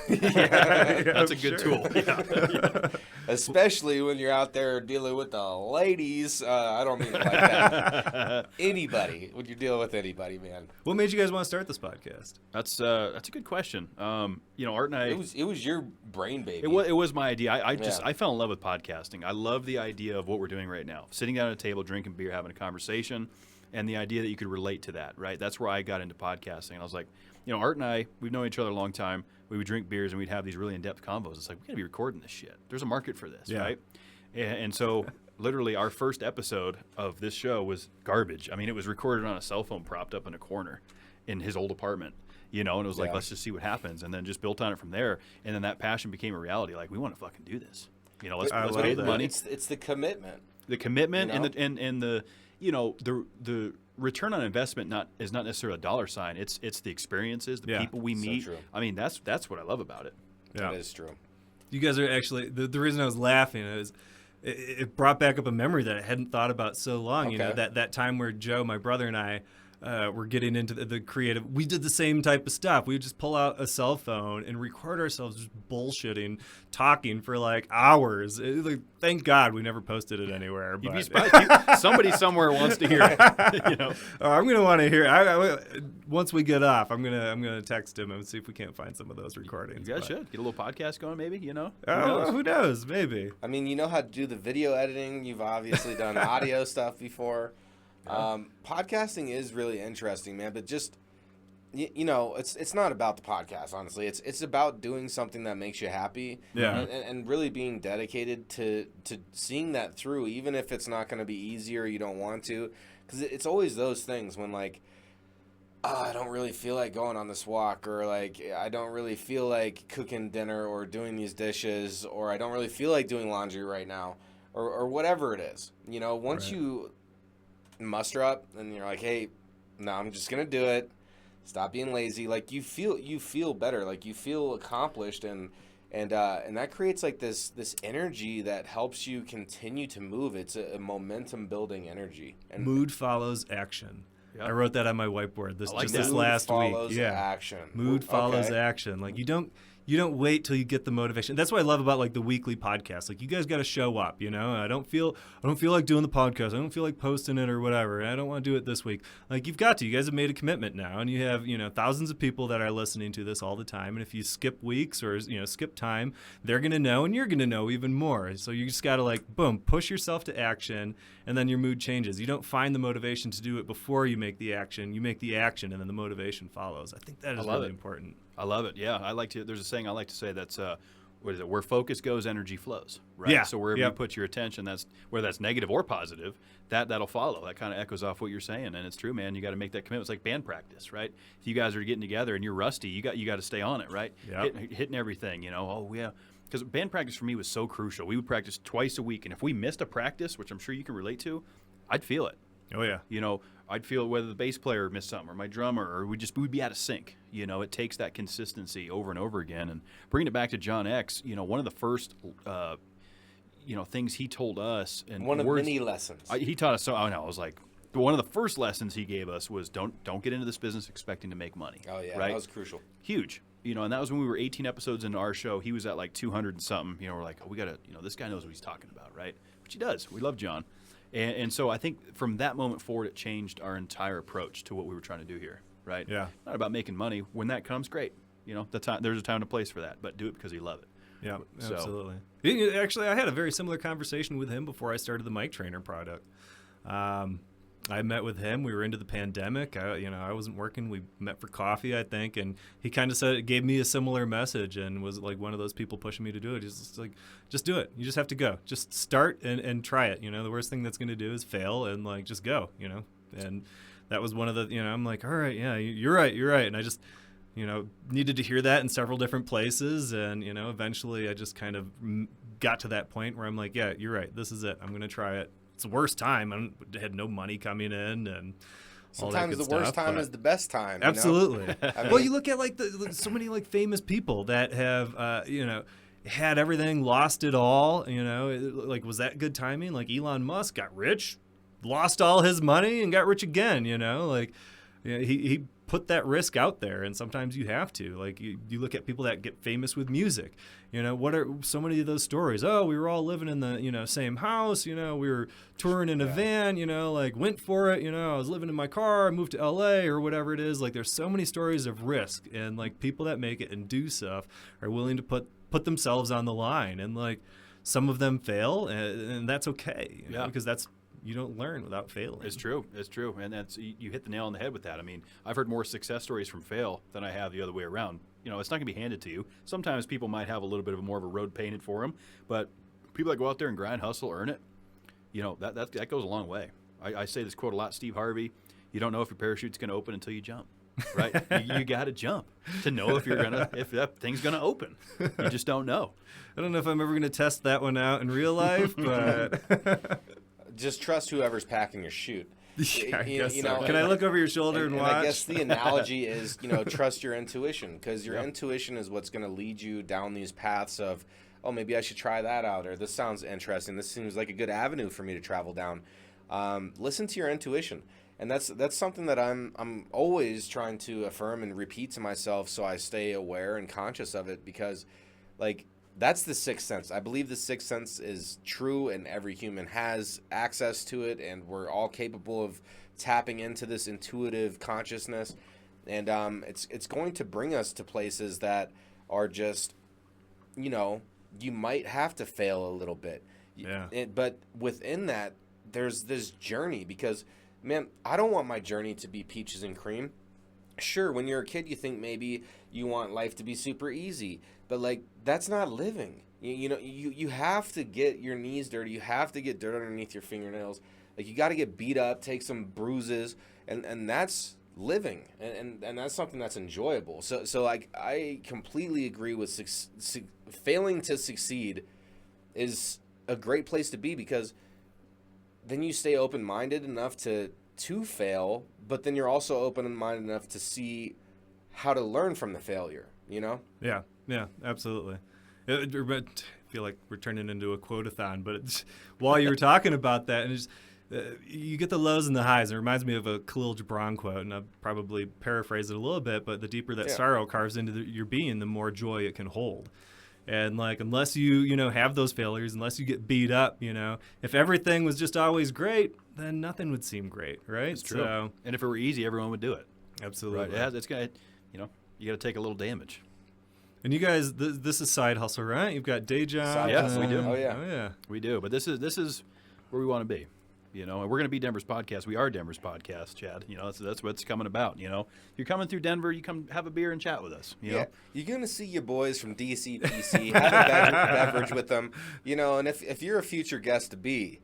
F: That's a good tool. Yeah.
C: Especially when you're out there dealing with the ladies. I don't mean it like that. Anybody, when you're dealing with anybody, man.
E: What made you guys want to start this podcast?
F: That's a good question. You know, Art and I.
C: It was your brain baby.
F: It was my idea. I fell in love with podcasting. I love the idea of what we're doing right now, sitting down at a table, drinking beer, having a conversation, and the idea that you could relate to that. Right. That's where I got into podcasting. And I was like, you know, Art and I, we've known each other a long time. We would drink beers and we'd have these really in-depth combos. It's like, we got to be recording this shit. There's a market for this, right? And so literally our first episode of this show was garbage. I mean, it was recorded on a cell phone propped up in a corner in his old apartment, you know, and it was like, let's just see what happens. And then just built on it from there. And then that passion became a reality. Like, we want to fucking do this. You know, let's pay the money.
C: It's the commitment.
F: The commitment, you know?
C: and
F: the you know, the return on investment is not necessarily a dollar sign. It's the experiences, the people we meet.
C: True.
F: I mean, that's what I love about it.
E: Yeah.
C: That is true.
E: You guys are actually the reason I was laughing is it brought back up a memory that I hadn't thought about so long. Okay. You know, that time where Joe, my brother, and I were getting into the creative. We did the same type of stuff. We would just pull out a cell phone and record ourselves just bullshitting, talking for like hours. Thank God we never posted it anywhere.
F: You'd be surprised. Somebody somewhere wants to hear it. You know?
E: I'm gonna want to hear it. Once we get off, I'm gonna text him and see if we can't find some of those recordings.
F: You guys should get a little podcast going, maybe. You know?
E: Who knows? Maybe.
C: I mean, you know how to do the video editing. You've obviously done audio stuff before. Podcasting is really interesting, man, but just you know, it's not about the podcast, honestly. It's about doing something that makes you happy, and really being dedicated to seeing that through, even if it's not going to be easy or you don't want to, because it's always those things when, like, I don't really feel like going on this walk, or like I don't really feel like cooking dinner or doing these dishes, or I don't really feel like doing laundry right now, or whatever it is. You know, once you muster up and you're like, hey, no, I'm just gonna do it, stop being lazy, like you feel better, like you feel accomplished, and that creates like this energy that helps you continue to move. It's a momentum building energy, and
E: mood follows action. Yep. I wrote that on my whiteboard this last week.
C: Action.
E: Mood follows action. Like you don't wait till you get the motivation. That's what I love about like the weekly podcast. Like you guys got to show up, you know. I don't feel like doing the podcast. I don't feel like posting it or whatever. I don't want to do it this week. Like you've got to. You guys have made a commitment now, and you have, you know, thousands of people that are listening to this all the time. And if you skip weeks or, you know, skip time, they're going to know, and you're going to know even more. So you just got to like boom, push yourself to action, and then your mood changes. You don't find the motivation to do it before you make the action. You make the action, and then the motivation follows. I think that is really important.
F: I love it. Yeah, there's a saying I like to say that's what is it? Where focus goes, energy flows. Right.
E: Yeah.
F: So wherever you put your attention, whether that's negative or positive, that'll follow. That kind of echoes off what you're saying, and it's true, man. You got to make that commitment. It's like band practice, right? If you guys are getting together and you're rusty, you got to stay on it, right?
E: Yep.
F: Hitting everything, you know. Oh yeah. Because band practice for me was so crucial. We would practice twice a week, and if we missed a practice, which I'm sure you can relate to, I'd feel it.
E: Oh yeah.
F: You know, I'd feel whether the bass player missed something or my drummer, or we'd be out of sync. It takes that consistency over and over again. And bringing it back to John X, one of the first, things he told us, and
C: one of many lessons
F: he taught us. So I was like, one of the first lessons he gave us was don't get into this business expecting to make money.
C: Oh yeah,
F: right?
C: That was crucial.
F: Huge. And that was when we were 18 episodes into our show. He was at like 200 and something. We're like, oh, we got to, this guy knows what he's talking about, right? Which he does. We love John. And so I think from that moment forward, it changed our entire approach to what we were trying to do here, right?
E: Yeah.
F: Not about making money. When that comes, great. There's a time and a place for that, but do it because you love it.
E: Yeah,
F: So-
E: absolutely. Actually, I had a very similar conversation with him before I started the mic trainer product. I met with him. We were into the pandemic. I wasn't working. We met for coffee, I think, and he kind of gave me a similar message, and was like one of those people pushing me to do it. He's just like, just do it. You just have to go. Just start and try it. The worst thing that's going to do is fail, and like just go. And that was one of the. I'm like, all right, yeah, you're right, and I just. Needed to hear that in several different places, and eventually I just kind of got to that point where I'm like, yeah, you're right. This is it. I'm going to try it. It's the worst time. I had no money coming in, and
C: sometimes the worst time is the best time.
E: Absolutely.
C: I mean,
E: well, you look at like so many like famous people that have had everything, lost it all. Like was that good timing? Like Elon Musk got rich, lost all his money, and got rich again. He put that risk out there, and sometimes you have to. Like you look at people that get famous with music. What are so many of those stories? Oh, we were all living in the same house. We were touring in a van. Like went for it. I was living in my car. I moved to L.A. or whatever it is. Like there's so many stories of risk, and like people that make it and do stuff are willing to put themselves on the line, and like some of them fail, and that's okay. Because that's. You don't learn without failing.
F: It's true. And that's you hit the nail on the head with that. I mean, I've heard more success stories from fail than I have the other way around. It's not going to be handed to you. Sometimes people might have a little bit of more of a road painted for them, but people that go out there and grind, hustle, earn it, that goes a long way. I say this quote a lot, Steve Harvey, you don't know if your parachute's going to open until you jump. Right? you got to jump to know if that thing's going to open. You just don't know.
E: I don't know if I'm ever going to test that one out in real life, but...
C: Just trust whoever's packing your chute.
E: Yeah, I guess so. Can I look over your shoulder and watch?
C: I guess the analogy is, trust your intuition, because your intuition is what's going to lead you down these paths of, oh, maybe I should try that out, or this sounds interesting. This seems like a good avenue for me to travel down. Listen to your intuition, and that's something that I'm always trying to affirm and repeat to myself, so I stay aware and conscious of it, because, like. That's the sixth sense. I believe the sixth sense is true, and every human has access to it, and we're all capable of tapping into this intuitive consciousness. And it's going to bring us to places that are just, you might have to fail a little bit.
E: Yeah.
C: But within that, there's this journey, because, man, I don't want my journey to be peaches and cream. Sure, when you're a kid, you think maybe you want life to be super easy, but like that's not living. You have to get your knees dirty. You have to get dirt underneath your fingernails. Like you got to get beat up, take some bruises, and that's living, and that's something that's enjoyable. So like I completely agree with failing to succeed is a great place to be, because then you stay open-minded enough to fail, but then you're also open-minded enough to see how to learn from the failure,
E: Yeah, absolutely. I feel like we're turning into a quote-a-thon, but while you were talking about that, and you get the lows and the highs. It reminds me of a Khalil Gibran quote, and I'll probably paraphrase it a little bit, but the deeper that sorrow carves into your being, the more joy it can hold. And like, unless you have those failures, unless you get beat up, if everything was just always great, then nothing would seem great, right?
F: It's true. So, and if it were easy, everyone would do it.
E: Absolutely.
F: Right. It's got, you got to take a little damage.
E: And you guys, this is side hustle, right? You've got day jobs.
F: Yes, we do.
C: Oh yeah,
F: we do. But this is where we want to be. And we're going to be Denver's podcast. We are Denver's podcast, Chad. That's what it's coming about. If you're coming through Denver, you come have a beer and chat with us.
C: You're going to see your boys from DC, PC, have a beverage with them. And if you're a future guest to be,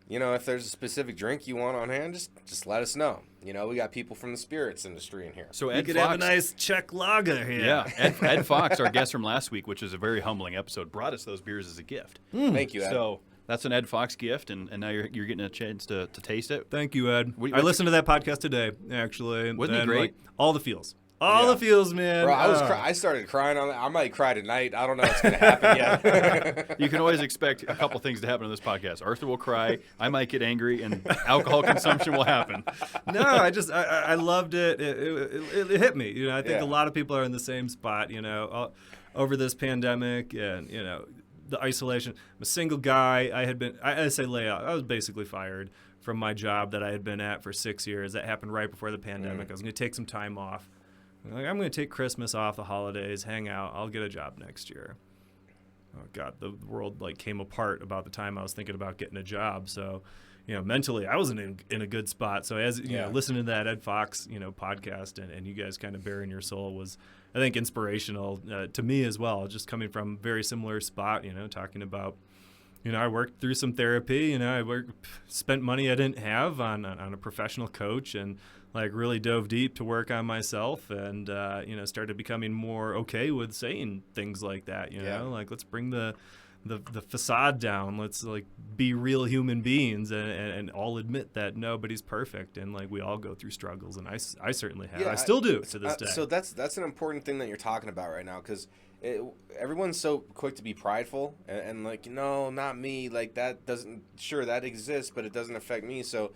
C: if there's a specific drink you want on hand, just let us know. We got people from the spirits industry in here.
F: So
E: Ed Fox, have a nice Czech lager here.
F: Yeah, Ed Fox, our guest from last week, which was a very humbling episode, brought us those beers as a gift.
C: Thank you, Ed.
F: So that's an Ed Fox gift, and now you're getting a chance to taste it.
E: Thank you, Ed. I listened to that podcast today, actually.
F: Wasn't it great?
E: Like, all the feels. All the feels, man.
C: Bro, I started crying on that. I might cry tonight. I don't know what's going to happen yet.
F: You can always expect a couple things to happen on this podcast. Arthur will cry, I might get angry, and alcohol consumption will happen.
E: No, I loved it. It hit me. You know, I think a lot of people are in the same spot, you know, over this pandemic and, you know, the isolation. I'm a single guy. I say layoff. I was basically fired from my job that I had been at for 6 years. That happened right before the pandemic. I was going to take some time off. Like, I'm going to take Christmas off, the holidays, hang out. I'll get a job next year. Oh, God, the world, like, came apart about the time I was thinking about getting a job. So, you know, mentally, I wasn't in a good spot. So, as you know, listening to that Ed Fox, you know, podcast and you guys kind of bearing your soul was, I think, inspirational to me as well. Just coming from a very similar spot, you know, talking about, you know, I worked through some therapy. You know, spent money I didn't have on a professional coach and, like, really dove deep to work on myself and, you know, started becoming more okay with saying things like that, you know, like, let's bring the facade down. Let's, like, be real human beings and all admit that nobody's perfect. And, like, we all go through struggles. And I certainly have. I still do to this day.
C: So that's an important thing that you're talking about right now, because everyone's so quick to be prideful and like, no, not me. Like, that exists, but it doesn't affect me. So,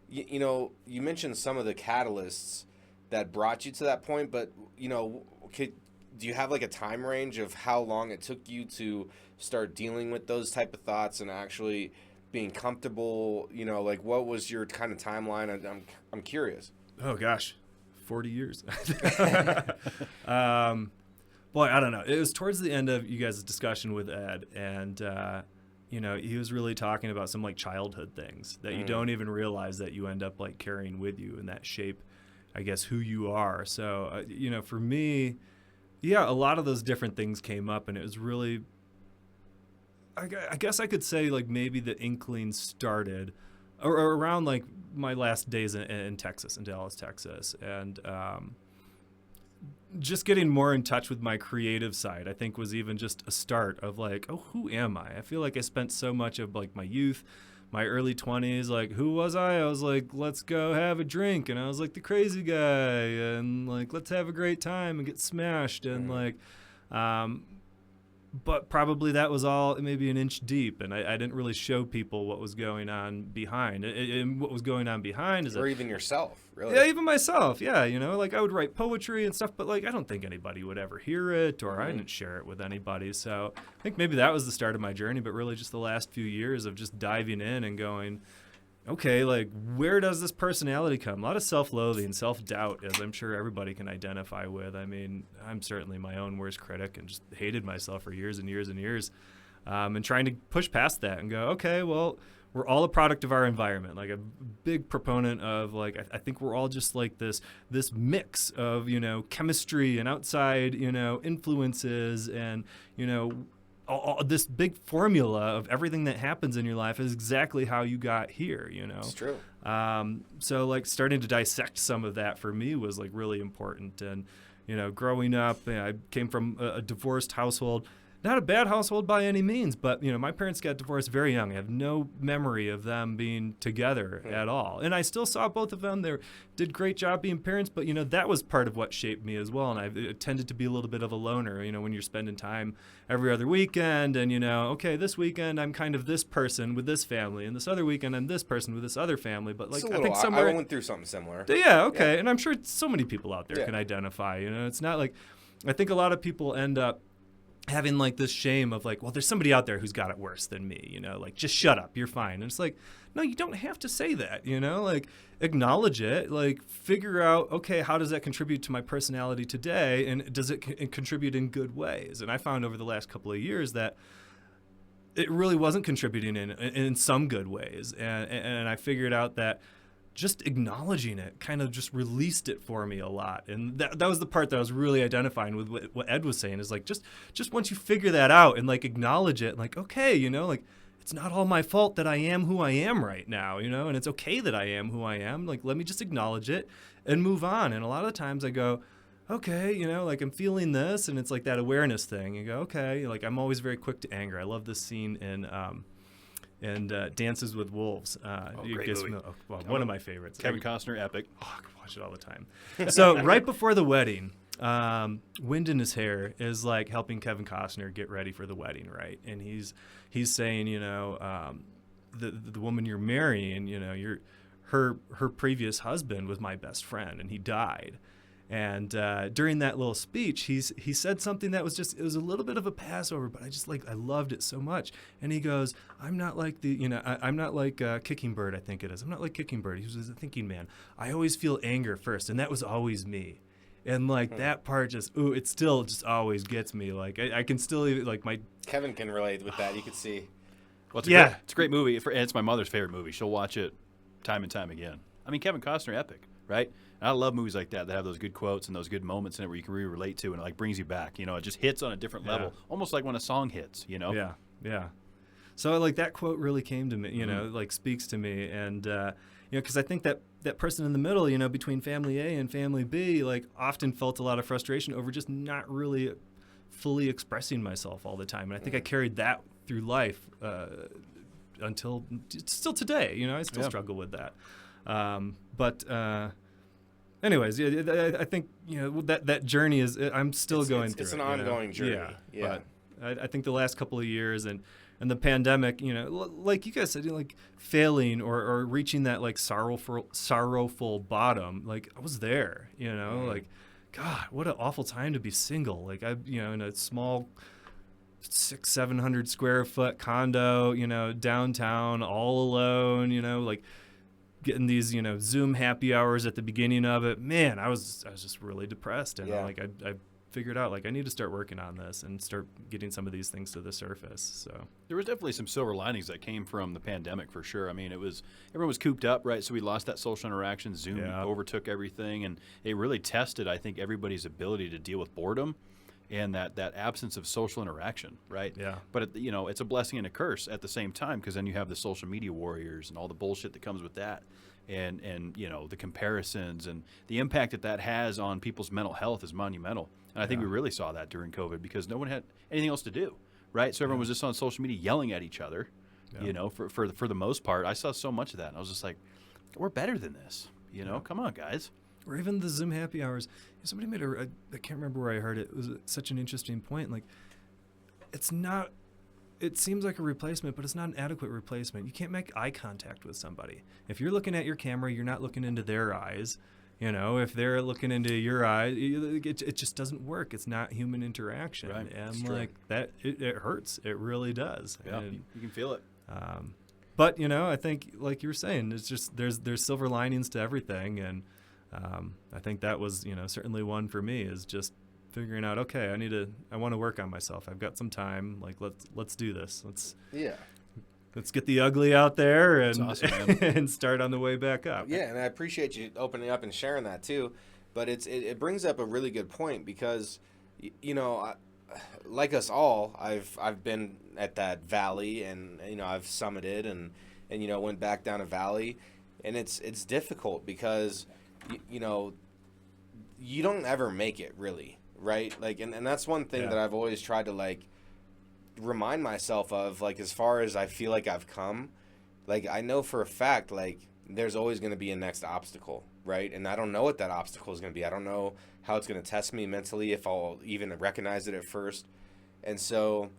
C: you know, you mentioned some of the catalysts that brought you to that point, but, you know, do you have like a time range of how long it took you to start dealing with those type of thoughts and actually being comfortable? You know, like, what was your kind of timeline? I'm curious.
E: Oh gosh, 40 years. Boy, I don't know. It was towards the end of you guys' discussion with Ed, and you know, he was really talking about some, like, childhood things that you don't even realize that you end up, like, carrying with you and that shape, I guess, who you are. So, you know, for me, yeah, a lot of those different things came up, and it was really, I guess I could say, like, maybe the inkling started around, like, my last days in Texas, in Dallas, Texas. And just getting more in touch with my creative side, I think, was even just a start of, like, oh, who am I? I feel like I spent so much of, like, my youth, my early 20s, like, who was I? I was like, let's go have a drink. And I was like the crazy guy and, like, let's have a great time and get smashed. And, like, but probably that was all maybe an inch deep, and I didn't really show people what was going on behind. And what was going on behind is,
C: or even yourself, really.
E: Yeah, even myself. Yeah, you know, like, I would write poetry and stuff, but, like, I don't think anybody would ever hear it, or I didn't share it with anybody. So I think maybe that was the start of my journey, but really just the last few years of just diving in and going, okay, like, where does this personality come? A lot of self-loathing, self-doubt, as I'm sure everybody can identify with. I mean, I'm certainly my own worst critic and just hated myself for years and years and years, and trying to push past that and go, okay, well, we're all a product of our environment. Like, a big proponent of, like, I think we're all just like this mix of, you know, chemistry and outside, you know, influences and, you know, all this big formula of everything that happens in your life is exactly how you got here, you know?
C: It's true.
E: So, like, starting to dissect some of that for me was, like, really important. And, you know, growing up, I came from a divorced household. Not a bad household by any means, but, you know, my parents got divorced very young. I have no memory of them being together at all. And I still saw both of them. They did a great job being parents, but, you know, that was part of what shaped me as well. And I tended to be a little bit of a loner, you know, when you're spending time every other weekend and, you know, okay, this weekend I'm kind of this person with this family, and this other weekend I'm this person with this other family. But, like, I think somewhere
C: I went through something similar.
E: Yeah, okay. Yeah. And I'm sure so many people out there can identify, you know. It's not like, I think a lot of people end up having, like, this shame of, like, well, there's somebody out there who's got it worse than me, you know, like, just shut up, you're fine. And it's like, no, you don't have to say that, you know, like, acknowledge it, like, figure out, okay, how does that contribute to my personality today, and does it contribute in good ways? And I found over the last couple of years that it really wasn't contributing in some good ways, and I figured out that just acknowledging it kind of just released it for me a lot. And that was the part that I was really identifying with what Ed was saying, is, like, just once you figure that out and, like, acknowledge it, like, okay, you know, like, it's not all my fault that I am who I am right now, you know, and it's okay that I am who I am. Like, let me just acknowledge it and move on. And a lot of the times I go, okay, you know, like, I'm feeling this, and it's like that awareness thing. You go, okay, like, I'm always very quick to anger. I love this scene in and Dances with Wolves.
F: Great movie.
E: One of my favorites.
F: Kevin Costner, epic.
E: Oh, I can watch it all the time. So right before the wedding, wind in his hair is like helping Kevin Costner get ready for the wedding, right? And he's saying, the woman you're marrying, her previous husband was my best friend, and he died. And during that little speech, he said something that was it was a little bit of a passover, but I loved it so much. And he goes, I'm not like I'm not like Kicking Bird, I think it is. I'm not like Kicking Bird. He was a thinking man. I always feel anger first, and that was always me. And that part it still just always gets me. Like I can still my
C: Kevin can relate with that. You could see.
F: Well, it's a great movie. And it's my mother's favorite movie. She'll watch it time and time again. I mean, Kevin Costner, epic, right? And I love movies like that have those good quotes and those good moments in it where you can really relate to, and it brings you back. It just hits on a different level, almost like when a song hits.
E: Yeah. So that quote really came to me. Speaks to me, and because I think that person in the middle, between family A and family B, often felt a lot of frustration over just not really fully expressing myself all the time, and I think I carried that through life until still today. I still struggle with that. Anyways, I think that journey is. I'm still going through.
C: It's an ongoing journey.
E: Yeah. But I think the last couple of years and the pandemic, like you guys said, failing or reaching that sorrowful bottom. I was there. God, what an awful time to be single. In a small 600-700 square foot condo, downtown, all alone, getting these, Zoom happy hours at the beginning of it. Man, I was just really depressed. And I figured out I need to start working on this and start getting some of these things to the surface. So
F: there was definitely some silver linings that came from the pandemic for sure. I mean, everyone was cooped up, right? So we lost that social interaction. Zoom overtook everything, and it really tested, I think, everybody's ability to deal with boredom and that absence of social interaction, right?
E: Yeah.
F: But it's a blessing and a curse at the same time, because then you have the social media warriors and all the bullshit that comes with that, and the comparisons and the impact that has on people's mental health is monumental. And I think we really saw that during COVID, because no one had anything else to do, right? So everyone was just on social media yelling at each other. For the most part, I saw so much of that, and I was just like, we're better than this. Come on, guys.
E: Or even the Zoom happy hours. Somebody made I can't remember where I heard it. It was such an interesting point. It seems like a replacement, but it's not an adequate replacement. You can't make eye contact with somebody. If you're looking at your camera, you're not looking into their eyes. If they're looking into your eyes, it just doesn't work. It's not human interaction.
F: Right.
E: And that, it hurts. It really does.
F: Yeah,
E: and,
F: you can feel it.
E: But, I think, like you were saying, it's just there's silver linings to everything. And I think that was, certainly one for me, is just figuring out, okay, I want to work on myself. I've got some time. Let's do this. Let's get the ugly out there and awesome, and start on the way back up.
C: Yeah, and I appreciate you opening up and sharing that too. But it brings up a really good point, because, like us all, I've been at that valley, and I've summited and went back down a valley, and it's difficult because you don't ever make it, really, right? And that's one thing that I've always tried to remind myself of, as far as I feel like I've come, I know for a fact, there's always going to be a next obstacle, right? And I don't know what that obstacle is going to be. I don't know how it's going to test me mentally, if I'll even recognize it at first. And so,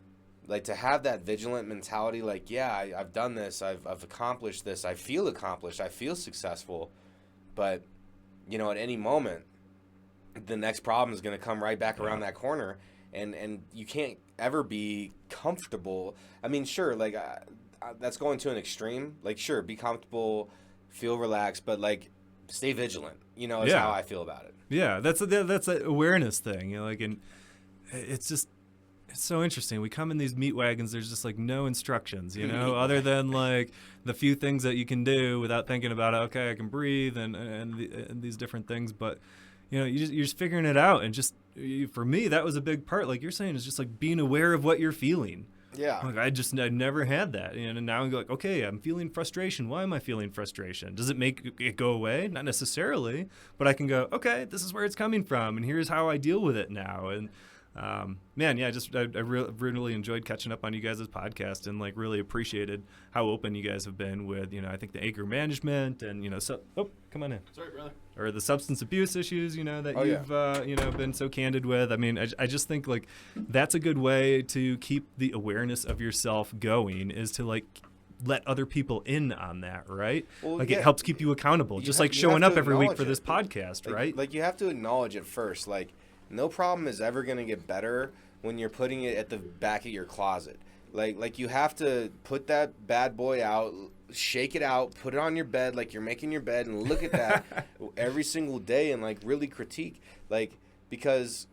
C: to have that vigilant mentality, I've done this, I've accomplished this, I feel accomplished, I feel successful, but, at any moment, the next problem is going to come right back around that corner, and you can't ever be comfortable. I mean, sure, that's going to an extreme. Sure, be comfortable, feel relaxed, but stay vigilant. Is how I feel about it.
E: Yeah, that's an awareness thing. And it's so interesting. We come in these meat wagons. There's just no instructions, other than the few things that you can do without thinking about it. Okay, I can breathe and these different things, but. You're just figuring it out, and just for me, that was a big part. Like you're saying, is just being aware of what you're feeling.
C: Yeah.
E: I never had that, and now I'm okay, I'm feeling frustration. Why am I feeling frustration? Does it make it go away? Not necessarily, but I can go, okay, this is where it's coming from, and here's how I deal with it now. And Man, yeah, I really enjoyed catching up on you guys' podcast, and like really appreciated how open you guys have been with, you know, I think the anger management and, you know, come on in.
F: Sorry, brother.
E: Or the substance abuse issues, you know, that you've you know, been so candid with. I mean, I just think like that's a good way to keep the awareness of yourself going, is to like let other people in on that, right?
C: Well,
E: like
C: yeah,
E: it helps keep you accountable, just like showing up every week for this podcast, right?
C: Like you have to acknowledge it first. Like no problem is ever going to get better when you're putting it at the back of your closet. Like you have to put that bad boy out, shake it out, put it on your bed like you're making your bed, and look at that every single day and like really critique, like, because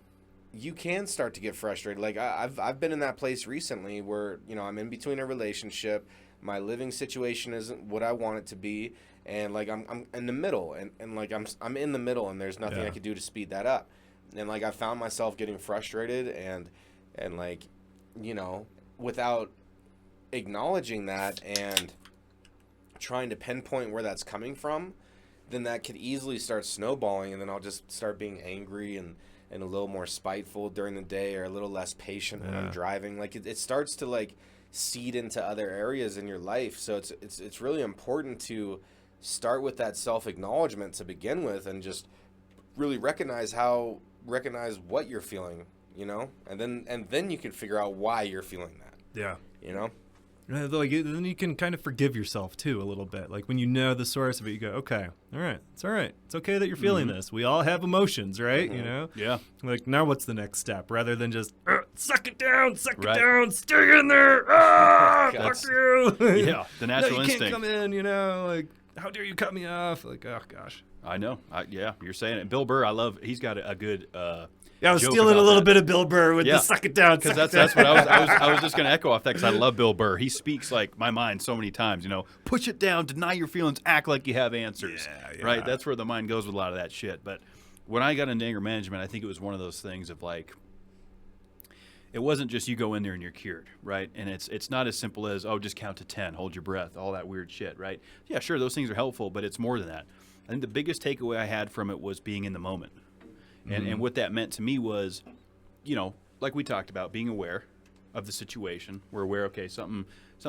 C: you can start to get frustrated. Like I've been in that place recently where, you know, I'm in between a relationship, my living situation isn't what I want it to be, and like I'm in the middle, and like I'm in the middle, and there's nothing I could do to speed that up, and like I found myself getting frustrated and like, you know, without acknowledging that and trying to pinpoint where that's coming from, then that could easily start snowballing, and then I'll just start being angry and a little more spiteful during the day, or a little less patient when I'm driving. Like it starts to like seed into other areas in your life. So it's really important to start with that self-acknowledgement to begin with, and just really recognize what you're feeling, you know, and then you can figure out why you're feeling that.
E: Yeah.
C: You know?
E: Like, then you can kind of forgive yourself too a little bit. Like when you know the source of it, you go, okay, all right, it's all right. It's okay that you're feeling this. We all have emotions, right? You know?
F: Yeah.
E: Like, now what's the next step? Rather than just suck it down, stay in there. Fuck you.
F: Yeah, the natural
E: no, you
F: instinct.
E: can't come in, you know, like, how dare you cut me off? Like, oh gosh.
F: I know. Yeah, you're saying it. Bill Burr, he's got a good
E: I was
F: joke
E: stealing a
F: about
E: little
F: that.
E: bit of Bill Burr with the suck it down.
F: Because that's what I was just going to echo off that, because I love Bill Burr. He speaks like my mind so many times, you know, push it down, deny your feelings, act like you have answers.
E: Yeah.
F: Right? That's where the mind goes with a lot of that shit. But when I got into anger management, I think it was one of those things of like, it wasn't just you go in there and you're cured, right? And it's not as simple as, oh, just count to 10, hold your breath, all that weird shit, right? Yeah, sure, those things are helpful, but it's more than that. I think the biggest takeaway I had from it was being in the moment. And what that meant to me was, you know, like we talked about, being aware of the situation. We're aware, okay, something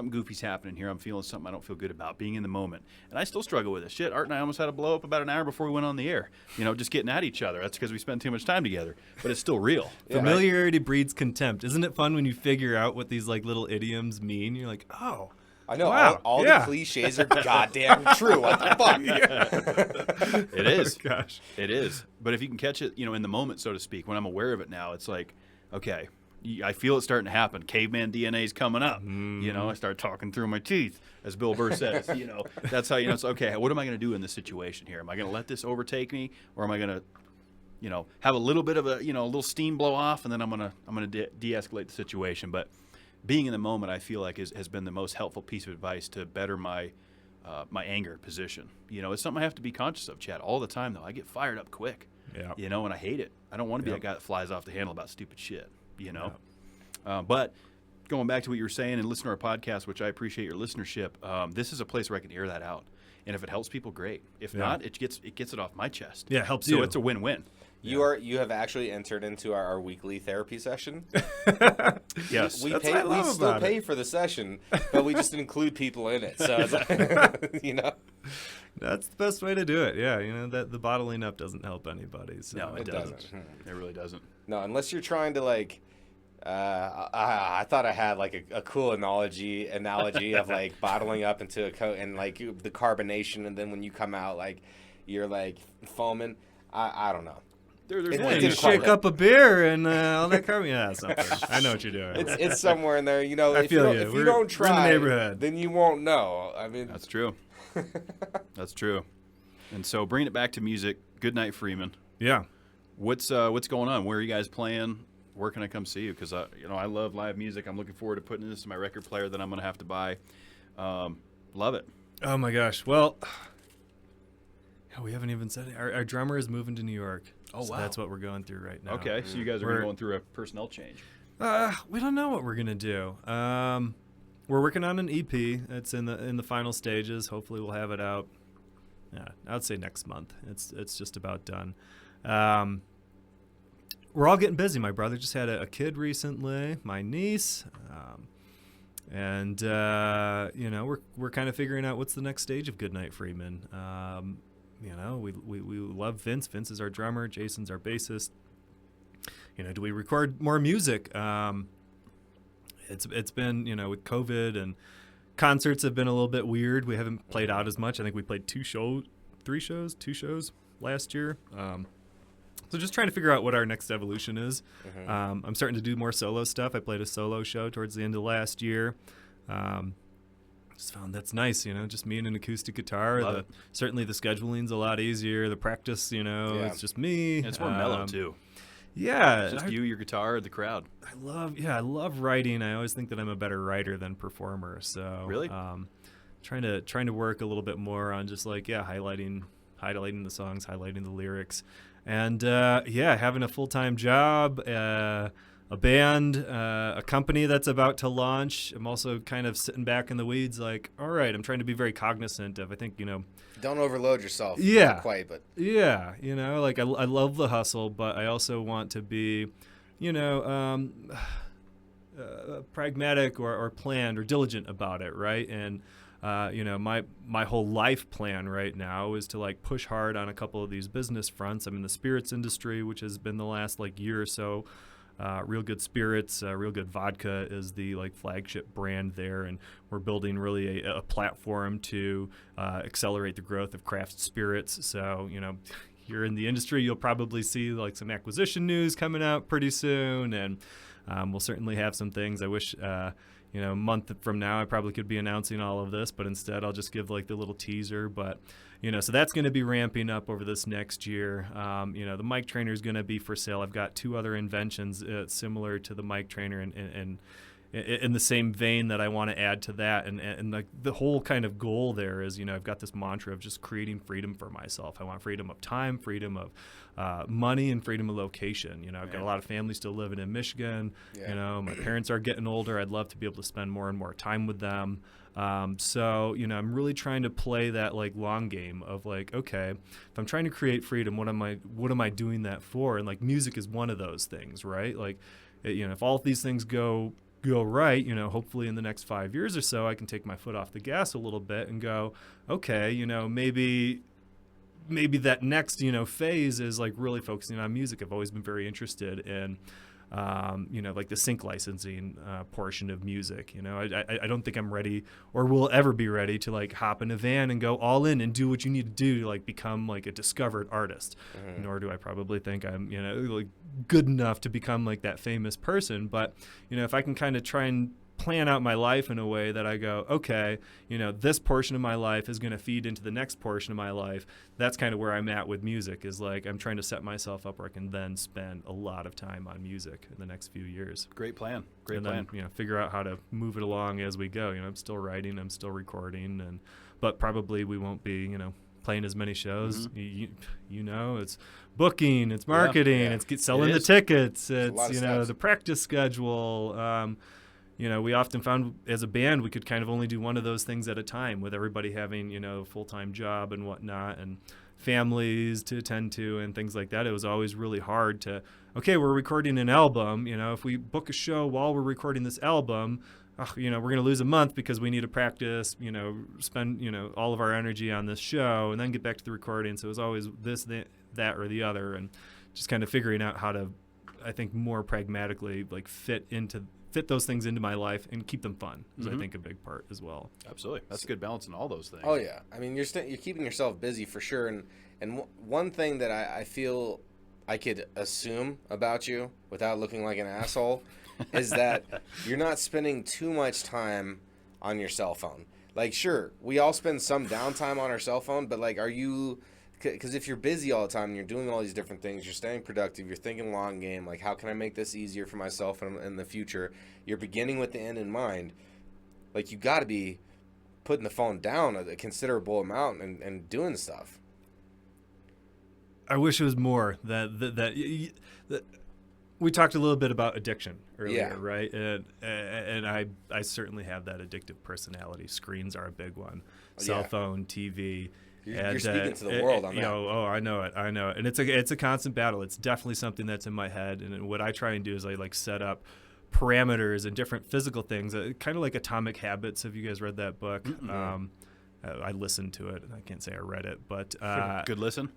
F: goofy's happening here. I'm feeling something I don't feel good about. Being in the moment. And I still struggle with it. Shit, Art and I almost had a blow up about an hour before we went on the air. You know, just getting at each other. That's because we spend too much time together. But it's still real.
E: Familiarity breeds contempt. Isn't it fun when you figure out what these like little idioms mean? You're like, oh.
C: I know,
E: wow,
C: all the cliches are goddamn true. What the fuck?
F: It is.
E: Oh, gosh.
F: It is. But if you can catch it, you know, in the moment, so to speak, when I'm aware of it now, it's like, okay, I feel it starting to happen. Caveman DNA's coming up. You know, I start talking through my teeth, as Bill Burr says. You know, that's how you know it's okay. What am I going to do in this situation here? Am I going to let this overtake me, or am I going to, you know, have a little bit of a, you know, a little steam blow off, and then I'm gonna de-escalate the situation. But being in the moment, I feel like has been the most helpful piece of advice to better my my anger position. You know, it's something I have to be conscious of, Chad, all the time. Though I get fired up quick. Yeah. You know, and I hate it. I don't want to be that guy that flies off the handle about stupid shit. You know, but going back to what you were saying and listening to our podcast, which I appreciate your listenership. This is a place where I can air that out, and if it helps people, great. If not, it gets it off my chest.
E: Yeah, it helps
F: you.
E: So
F: it's a win-win.
C: You have actually entered into our weekly therapy session.
F: Yes,
C: we still pay for the session, but we just include people in it. So it's like, you know,
E: that's the best way to do it. Yeah, you know that the bottling up doesn't help anybody. So.
F: No, it doesn't. It really doesn't.
C: No, unless you're trying to like. I thought I had like a cool analogy of like bottling up into a coat and like the carbonation, and then when you come out like you're like foaming. I don't know.
E: You shake up a beer and all that carbon. Yeah, something. I know what you're doing.
C: It's somewhere in there. You know,
E: I feel you.
C: If you don't try,
E: in the neighborhood.
C: Then you won't know. I mean,
F: that's true. That's true. And so, bringing it back to music, Goodnight Freeman.
E: Yeah.
F: What's going on? Where are you guys playing? Where can I come see you? Because I love live music. I'm looking forward to putting this in my record player that I'm going to have to buy. Love it.
E: Oh my gosh. Well, we haven't even said it. Our drummer is moving to New York.
F: Oh,
E: so
F: wow.
E: That's what we're going through right now.
F: Okay, so you guys are going through a personnel change.
E: We don't know what we're gonna do. We're working on an EP. It's in the final stages. Hopefully, we'll have it out. Yeah, I'd say next month. It's just about done. we're all getting busy. My brother just had a kid recently, my niece, and we're kind of figuring out what's the next stage of Goodnight Freeman. We love Vince. Vince is our drummer. Jason's our bassist. Do we record more music? It's been, with COVID and concerts have been a little bit weird. We haven't played out as much. I think we played two shows last year. So just trying to figure out what our next evolution is. Mm-hmm. I'm starting to do more solo stuff. I played a solo show towards the end of last year. Just found that's nice, just me and an acoustic guitar. Certainly the scheduling's a lot easier. The practice, it's just me.
F: And it's more mellow too.
E: Yeah.
F: It's just you, your guitar, the crowd.
E: I love writing. I always think that I'm a better writer than performer. So
F: really,
E: trying to work a little bit more on just highlighting the songs, highlighting the lyrics, and having a full-time job, a band, a company that's about to launch. I'm also kind of sitting back in the weeds, all right, I'm trying to be very cognizant of, I think,
C: don't overload yourself.
E: Yeah.
C: Not quite, but.
E: Yeah, I love the hustle, but I also want to be, pragmatic or planned or diligent about it, right? And, my whole life plan right now is to push hard on a couple of these business fronts. I'm in the spirits industry, which has been the last year or so. Real Good Spirits, Real Good Vodka is the flagship brand there, and we're building really a platform to accelerate the growth of craft spirits. So, you're in the industry, you'll probably see some acquisition news coming out pretty soon, and we'll certainly have some things. I wish, a month from now I probably could be announcing all of this, but instead I'll just give the little teaser. But so that's going to be ramping up over this next year. The mic trainer is going to be for sale. I've got two other inventions similar to the mic trainer and in the same vein that I want to add to that. And the whole kind of goal there is, I've got this mantra of just creating freedom for myself. I want freedom of time, freedom of money, and freedom of location. I've got a lot of family still living in Michigan.
C: Yeah.
E: My parents are getting older. I'd love to be able to spend more and more time with them. So, I'm really trying to play that long game of okay, if I'm trying to create freedom, what am I doing that for? And music is one of those things, right? If all of these things go right, hopefully in the next 5 years or so, I can take my foot off the gas a little bit and go, okay, maybe that next, phase is really focusing on music. I've always been very interested in, the sync licensing portion of music. I don't think I'm ready or will ever be ready to hop in a van and go all in and do what you need to do to become a discovered artist. Mm-hmm. Nor do I probably think I'm, good enough to become that famous person. But, if I can kind of try and plan out my life in a way that I go, okay, this portion of my life is going to feed into the next portion of my life. That's kind of where I'm at with music, is I'm trying to set myself up where I can then spend a lot of time on music in the next few years.
F: Great plan.
E: Then, figure out how to move it along as we go. I'm still writing, I'm still recording, but probably we won't be, playing as many shows. Mm-hmm. It's booking, it's marketing, it's selling the tickets, it's the practice schedule. We often found as a band we could kind of only do one of those things at a time, with everybody having, a full-time job and whatnot, and families to attend to and things like that. It was always really hard to, okay, we're recording an album. If we book a show while we're recording this album, we're going to lose a month because we need to practice, spend, all of our energy on this show and then get back to the recording. So it was always this, that, or the other, and just kind of figuring out how to, I think, more pragmatically fit those things into my life and keep them fun is, I think, a big part as well.
F: Absolutely. That's a good balance in all those things.
C: Oh, yeah. I mean, you're keeping yourself busy for sure. And one thing that I feel I could assume about you without looking like an asshole is that you're not spending too much time on your cell phone. Sure, we all spend some downtime on our cell phone, but, are you... Because if you're busy all the time and you're doing all these different things, you're staying productive, you're thinking long game, how can I make this easier for myself in the future? You're beginning with the end in mind. You got to be putting the phone down a considerable amount and doing stuff.
E: I wish it was more that we talked a little bit about addiction earlier, right? And I certainly have that addictive personality. Screens are a big one. Cell phone, TV.
C: You're speaking to the world on that.
E: I know it, and it's a constant battle. It's definitely something that's in my head, and what I try and do is I like set up parameters and different physical things, kind of like Atomic Habits. Have you guys read that book? I listened to it. I can't say I read it, but
F: good listen.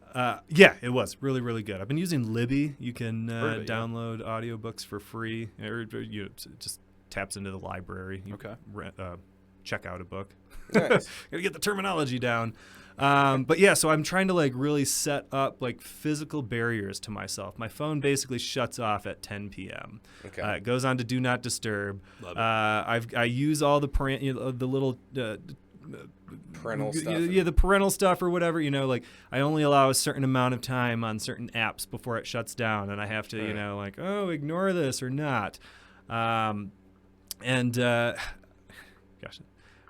E: Yeah, it was really, really good. I've been using Libby. You can download audiobooks for free. It just taps into the library. You check out a book.
C: Nice.
E: Gotta get the terminology down. But yeah, so I'm trying to like really set up like physical barriers to myself. My phone basically shuts off at 10 p.m.
C: Okay.
E: It goes on to do not disturb.
F: Love it.
E: I use all the the little
C: Parental stuff.
E: Yeah, the parental stuff or whatever. Like I only allow a certain amount of time on certain apps before it shuts down, and I have to ignore this or not. Gosh,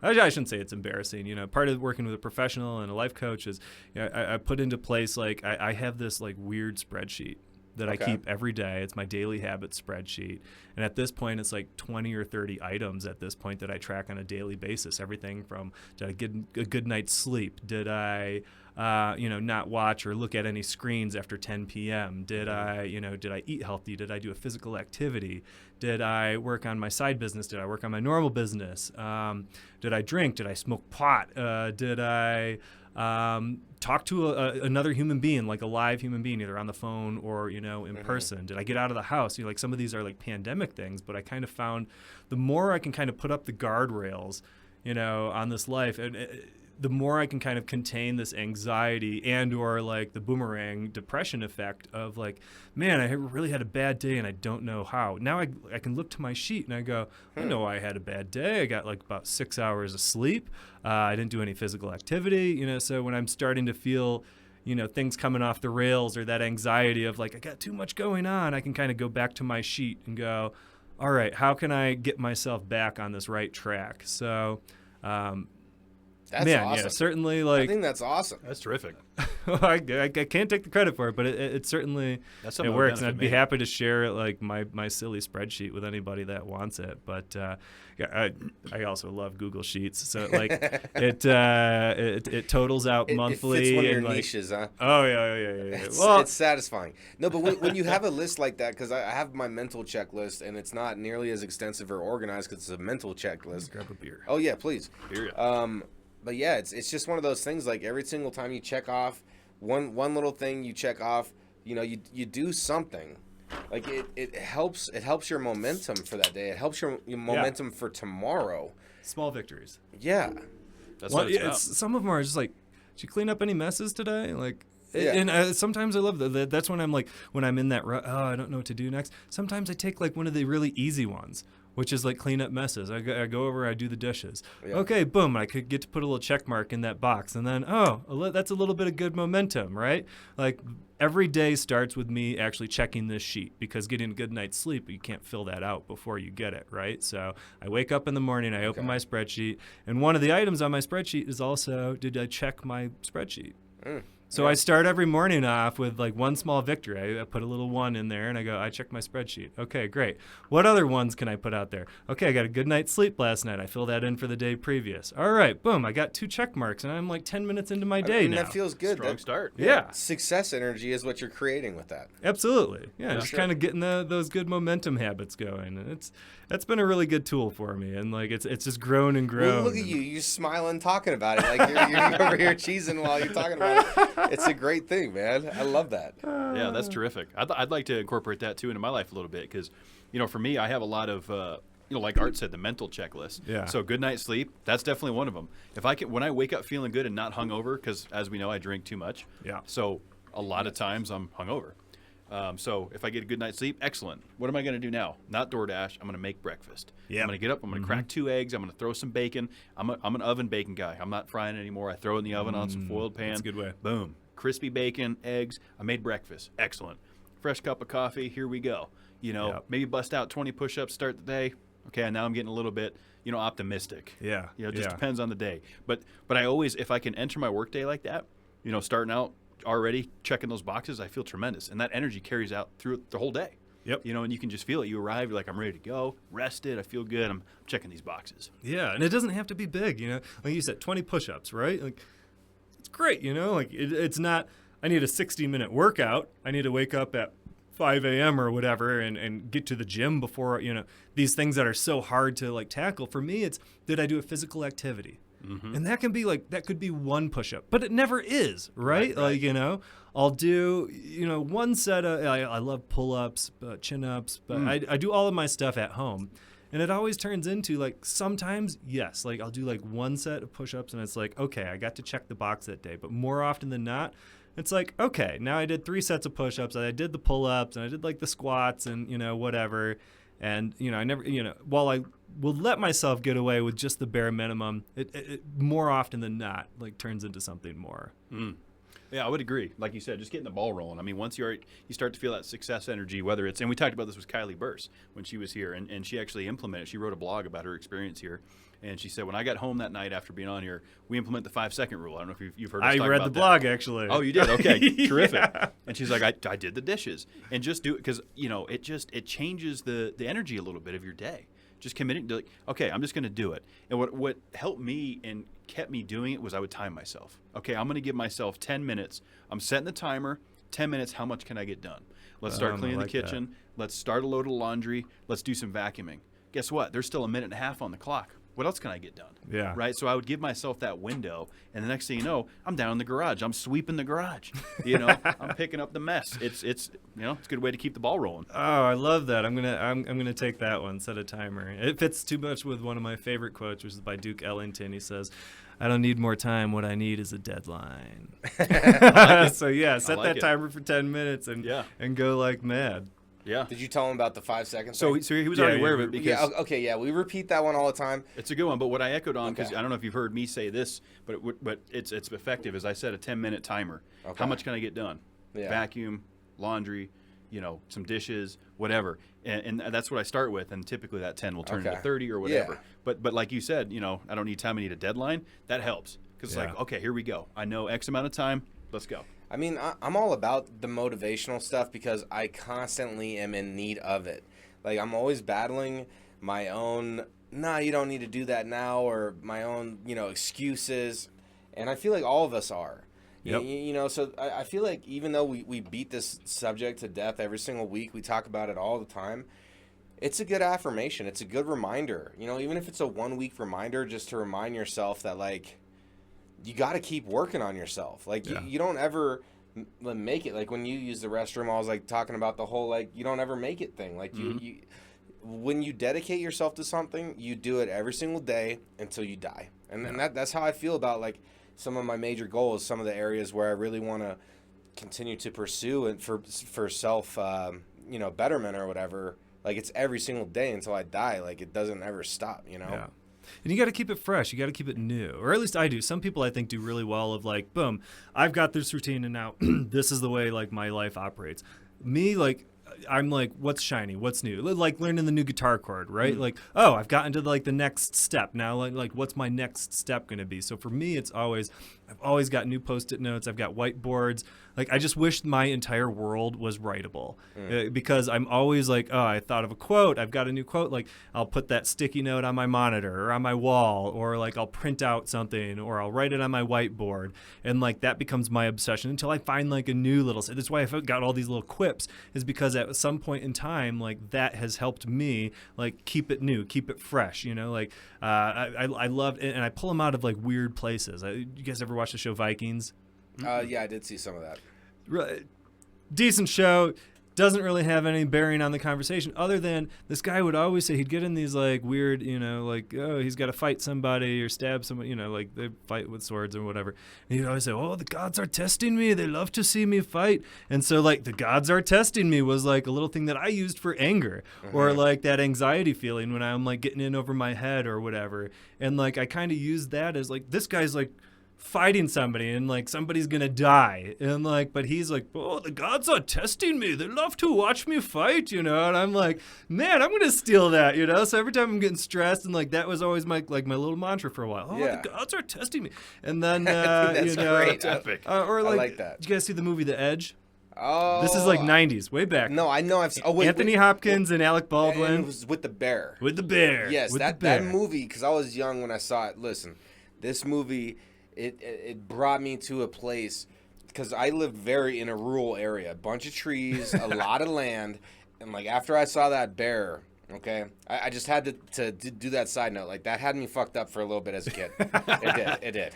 E: I shouldn't say it's embarrassing. Part of working with a professional and a life coach is I put into place like I have this like weird spreadsheet that I keep every day. It's my daily habits spreadsheet. And at this point, it's like 20 or 30 items at this point that I track on a daily basis. Everything from, did I get a good night's sleep? Did I, not watch or look at any screens after 10 p.m.? Did I eat healthy? Did I do a physical activity? Did I work on my side business? Did I work on my normal business? Did I drink? Did I smoke pot? Did I talk to another human being, like a live human being, either on the phone or, in person? Did I get out of the house? Like some of these are like pandemic things, but I kind of found the more I can kind of put up the guardrails, on this life, and the more I can kind of contain this anxiety and or like the boomerang depression effect of like, man, I really had a bad day and I don't know how. Now I can look to my sheet and I go, I know I had a bad day. I got like about 6 hours of sleep. I didn't do any physical activity, so when I'm starting to feel, things coming off the rails or that anxiety of like, I got too much going on, I can kind of go back to my sheet and go, all right, how can I get myself back on this right track? So,
C: That's
E: man,
C: awesome.
E: yeah, certainly. Like,
C: I think that's awesome.
F: That's terrific.
E: I can't take the credit for it, but it certainly it works, and I'd be happy to share like my silly spreadsheet with anybody that wants it. But I also love Google Sheets, so like it totals out monthly.
C: It fits one of your
E: and, like,
C: niches, huh?
E: Oh yeah. Well,
C: It's satisfying. No, but when you have a list like that, because I have my mental checklist, and it's not nearly as extensive or organized because it's a mental checklist.
E: grab a beer.
C: Oh yeah, please.
F: Beer.
C: But yeah, it's just one of those things. Like every single time you check off one little thing, you check off. You do something. Like it helps your momentum for that day. It helps your momentum for tomorrow.
E: Small victories.
C: Yeah.
F: That's what it's about.
E: Some of them are just like, did you clean up any messes today? Like.
C: Yeah.
E: And sometimes I love that. That's when I'm like, when I'm in that, I don't know what to do next. Sometimes I take like one of the really easy ones, which is like clean up messes. I go over, I do the dishes. Yeah. Okay, boom. I could get to put a little check mark in that box. And then, that's a little bit of good momentum, right? Like every day starts with me actually checking this sheet, because getting a good night's sleep, you can't fill that out before you get it, right? So I wake up in the morning, I open my spreadsheet. And one of the items on my spreadsheet is also, did I check my spreadsheet? So I start every morning off with like one small victory. I put a little 1 in there and I go, I checked my spreadsheet. Okay, great. What other ones can I put out there? Okay, I got a good night's sleep last night. I fill that in for the day previous. All right, boom. I got 2 check marks and I'm like 10 minutes into my day now.
C: That feels good.
F: Strong start.
E: Yeah.
C: Success energy is what you're creating with that.
E: Absolutely. Yeah, just kind of getting those good momentum habits going. And that's been a really good tool for me. And like it's just grown and grown.
C: Well, look at you. You're smiling talking about it. Like you're over here cheesing while you're talking about it. It's a great thing, man. I love that.
F: Yeah, that's terrific. I'd like to incorporate that too into my life a little bit, because, for me, I have a lot of, like Art said, the mental checklist.
E: Yeah.
F: So good night's sleep, that's definitely one of them. When I wake up feeling good and not hungover, because as we know, I drink too much.
E: Yeah.
F: So a lot of times I'm hungover. So if I get a good night's sleep, excellent. What am I going to do now? Not DoorDash. I'm going to make breakfast.
E: Yeah.
F: I'm going to get up. I'm going to crack 2 eggs. I'm going to throw some bacon. I'm an oven bacon guy. I'm not frying anymore. I throw it in the oven on some foiled pan.
E: That's a good way.
F: Boom. Crispy bacon, eggs. I made breakfast. Excellent. Fresh cup of coffee. Here we go. Maybe bust out 20 push-ups, start the day. Okay, now I'm getting a little bit, optimistic.
E: Yeah.
F: It just depends on the day. But I always, if I can enter my workday like that, starting out already checking those boxes, I feel tremendous. And that energy carries out through the whole day.
E: Yep.
F: And you can just feel it. You arrive, you're like, I'm ready to go, rested, I feel good, I'm checking these boxes.
E: Yeah, and it doesn't have to be big, like you said, 20 push-ups, right? Like, it's great, you know? Like, it's not, I need a 60-minute workout. I need to wake up at 5 a.m. or whatever and get to the gym before, you know, these things that are so hard to, like, tackle. For me, it's, did I do a physical activity? Mm-hmm. And that can be, like, that could be one push-up. But it never is, right? Like, you know, I'll do, you know, one set of, I love pull-ups, chin-ups, but I do all of my stuff at home. And it always turns into, like, sometimes, yes, like, I'll do, like, one set of push-ups, and it's like, okay, I got to check the box that day. But more often than not, it's like, okay, now I did 3 sets of push-ups, I did the pull-ups, and I did, like, the squats and, you know, whatever. And, you know, I never, you know, while I will let myself get away with just the bare minimum, it more often than not, like, turns into something more.
F: Yeah, I would agree. Like you said, just getting the ball rolling. I mean, once you start to feel that success energy, whether it's, and we talked about this with Kylie Burse when she was here, and she actually implemented, she wrote a blog about her experience here, and she said, when I got home that night after being on here, we implement the 5-second rule. I don't know if you've heard us talk about that.
E: I read the blog, actually.
F: Oh, you did? Okay, terrific.
E: Yeah.
F: And she's like, I did the dishes. And just do it, because, you know, it changes the energy a little bit of your day. Just committing to, like, okay, I'm just going to do it. And what helped me and kept me doing it was I would time myself. Okay, I'm going to give myself 10 minutes. I'm setting the timer, 10 minutes, how much can I get done? Let's start cleaning the kitchen. Let's start a load of laundry. Let's do some vacuuming. Guess what? There's still a minute and a half on the clock. What else can I get done?
E: Yeah.
F: Right? So I would give myself that window, and the next thing you know, I'm down in the garage. I'm sweeping the garage. You know, I'm picking up the mess. It's you know, it's a good way to keep the ball rolling.
E: Oh, I love that. I'm gonna take that one. Set a timer. It fits too much with one of my favorite quotes, which is by Duke Ellington. He says, "I don't need more time. What I need is a deadline." So yeah, set that timer for 10 minutes and go like mad.
F: Yeah.
C: Did you tell him about the 5 seconds?
F: So he was already aware of it because
C: we repeat that one all the time.
F: It's a good one, but what I echoed on, because I don't know if you've heard me say this, but it's effective, is I set a 10-minute timer. Okay. How much can I get done? Yeah. Vacuum, laundry, you know, some dishes, whatever, and that's what I start with, and typically that 10 will turn into 30 or whatever. Yeah. But like you said, you know, I don't need time, I need a deadline. That helps, because it's like, okay, here we go. I know X amount of time. Let's go.
C: I mean, I'm all about the motivational stuff because I constantly am in need of it. Like, I'm always battling my own, nah, you don't need to do that now, or my own, you know, excuses. And I feel like all of us are. Yep. You know, so I feel like even though we beat this subject to death every single week, we talk about it all the time, it's a good affirmation. It's a good reminder. You know, even if it's a 1-week reminder, just to remind yourself that, like, you got to keep working on yourself. Like, you don't ever make it. Like, when you use the restroom, I was, like, talking about the whole, like, you don't ever make it thing. Like, you when you dedicate yourself to something, you do it every single day until you die. And that's how I feel about, like, some of my major goals, some of the areas where I really want to continue to pursue and for self, you know, betterment or whatever. Like, it's every single day until I die. Like, it doesn't ever stop, you know?
E: Yeah. And you got to keep it fresh. You got to keep it new. Or at least I do. Some people, I think, do really well of, like, boom, I've got this routine, and now this is the way, like, my life operates. Me, like, I'm like, what's shiny? What's new? Like learning the new guitar chord, right? Like, oh, I've gotten to, like, the next step. Now, like what's my next step going to be? So for me, it's always, I've always got new Post-it notes. I've got whiteboards. Like, I just wish my entire world was writable because I'm always like, oh, I thought of a quote. I've got a new quote. Like, I'll put that sticky note on my monitor or on my wall, or, like, I'll print out something, or I'll write it on my whiteboard. And, like, that becomes my obsession until I find, like, a new little, that's why I've got all these little quips, is because at some point in time, like, that has helped me, like, keep it new, keep it fresh, you know? Like, I love it, and I pull them out of, like, weird places. You guys ever watch the show Vikings?
C: Yeah, I did see some of that.
E: Decent show. Doesn't really have any bearing on the conversation other than this guy would always say, he'd get in these, like, weird, you know, like, oh, he's got to fight somebody or stab somebody, you know, like they fight with swords or whatever. And he'd always say, oh, the gods are testing me. They love to see me fight. And so, like, the gods are testing me was, like, a little thing that I used for anger or, like, that anxiety feeling when I'm, like, getting in over my head or whatever. And, like, I kind of used that as, like, this guy's, like, fighting somebody and, like, somebody's gonna die, and, like, but he's like, oh, the gods are testing me, they love to watch me fight, you know. And I'm like, man, I'm gonna steal that, you know. So every time I'm getting stressed, and, like, that was always my, like, my little mantra for a while. Oh, the gods are testing me. And then
C: that's,
E: you know,
C: great. Epic.
E: Or, like,
C: I like that.
E: Did you guys see the movie The Edge?
C: Oh,
E: this is like 90s, way back.
C: No, I know.
E: Anthony Hopkins and Alec Baldwin.
C: And it was with the bear.
E: With the bear.
C: Yes, that movie, because I was young when I saw it. Listen, this movie it brought me to a place, because I lived in a rural area, a bunch of trees, a lot of land, and like after I saw that bear, okay, I just had to do that side note. Like that had me fucked up for a little bit as a kid. It did.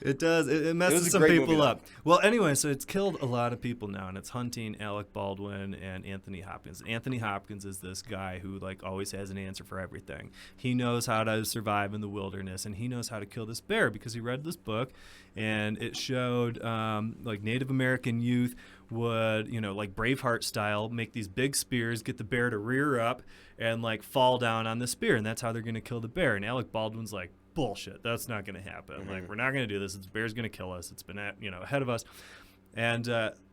E: It does. It messes some people up. Well, anyway, so it's killed a lot of people now, and it's hunting Alec Baldwin and Anthony Hopkins. Anthony Hopkins is this guy who like always has an answer for everything. He knows how to survive in the wilderness, and he knows how to kill this bear because he read this book, and it showed like Native American youth would, like Braveheart style, make these big spears, get the bear to rear up, and like fall down on the spear, and that's how they're going to kill the bear. And Alec Baldwin's like, bullshit, that's not going to happen. Like, we're not going to do this. The bear's going to kill us. It's been ahead of us. And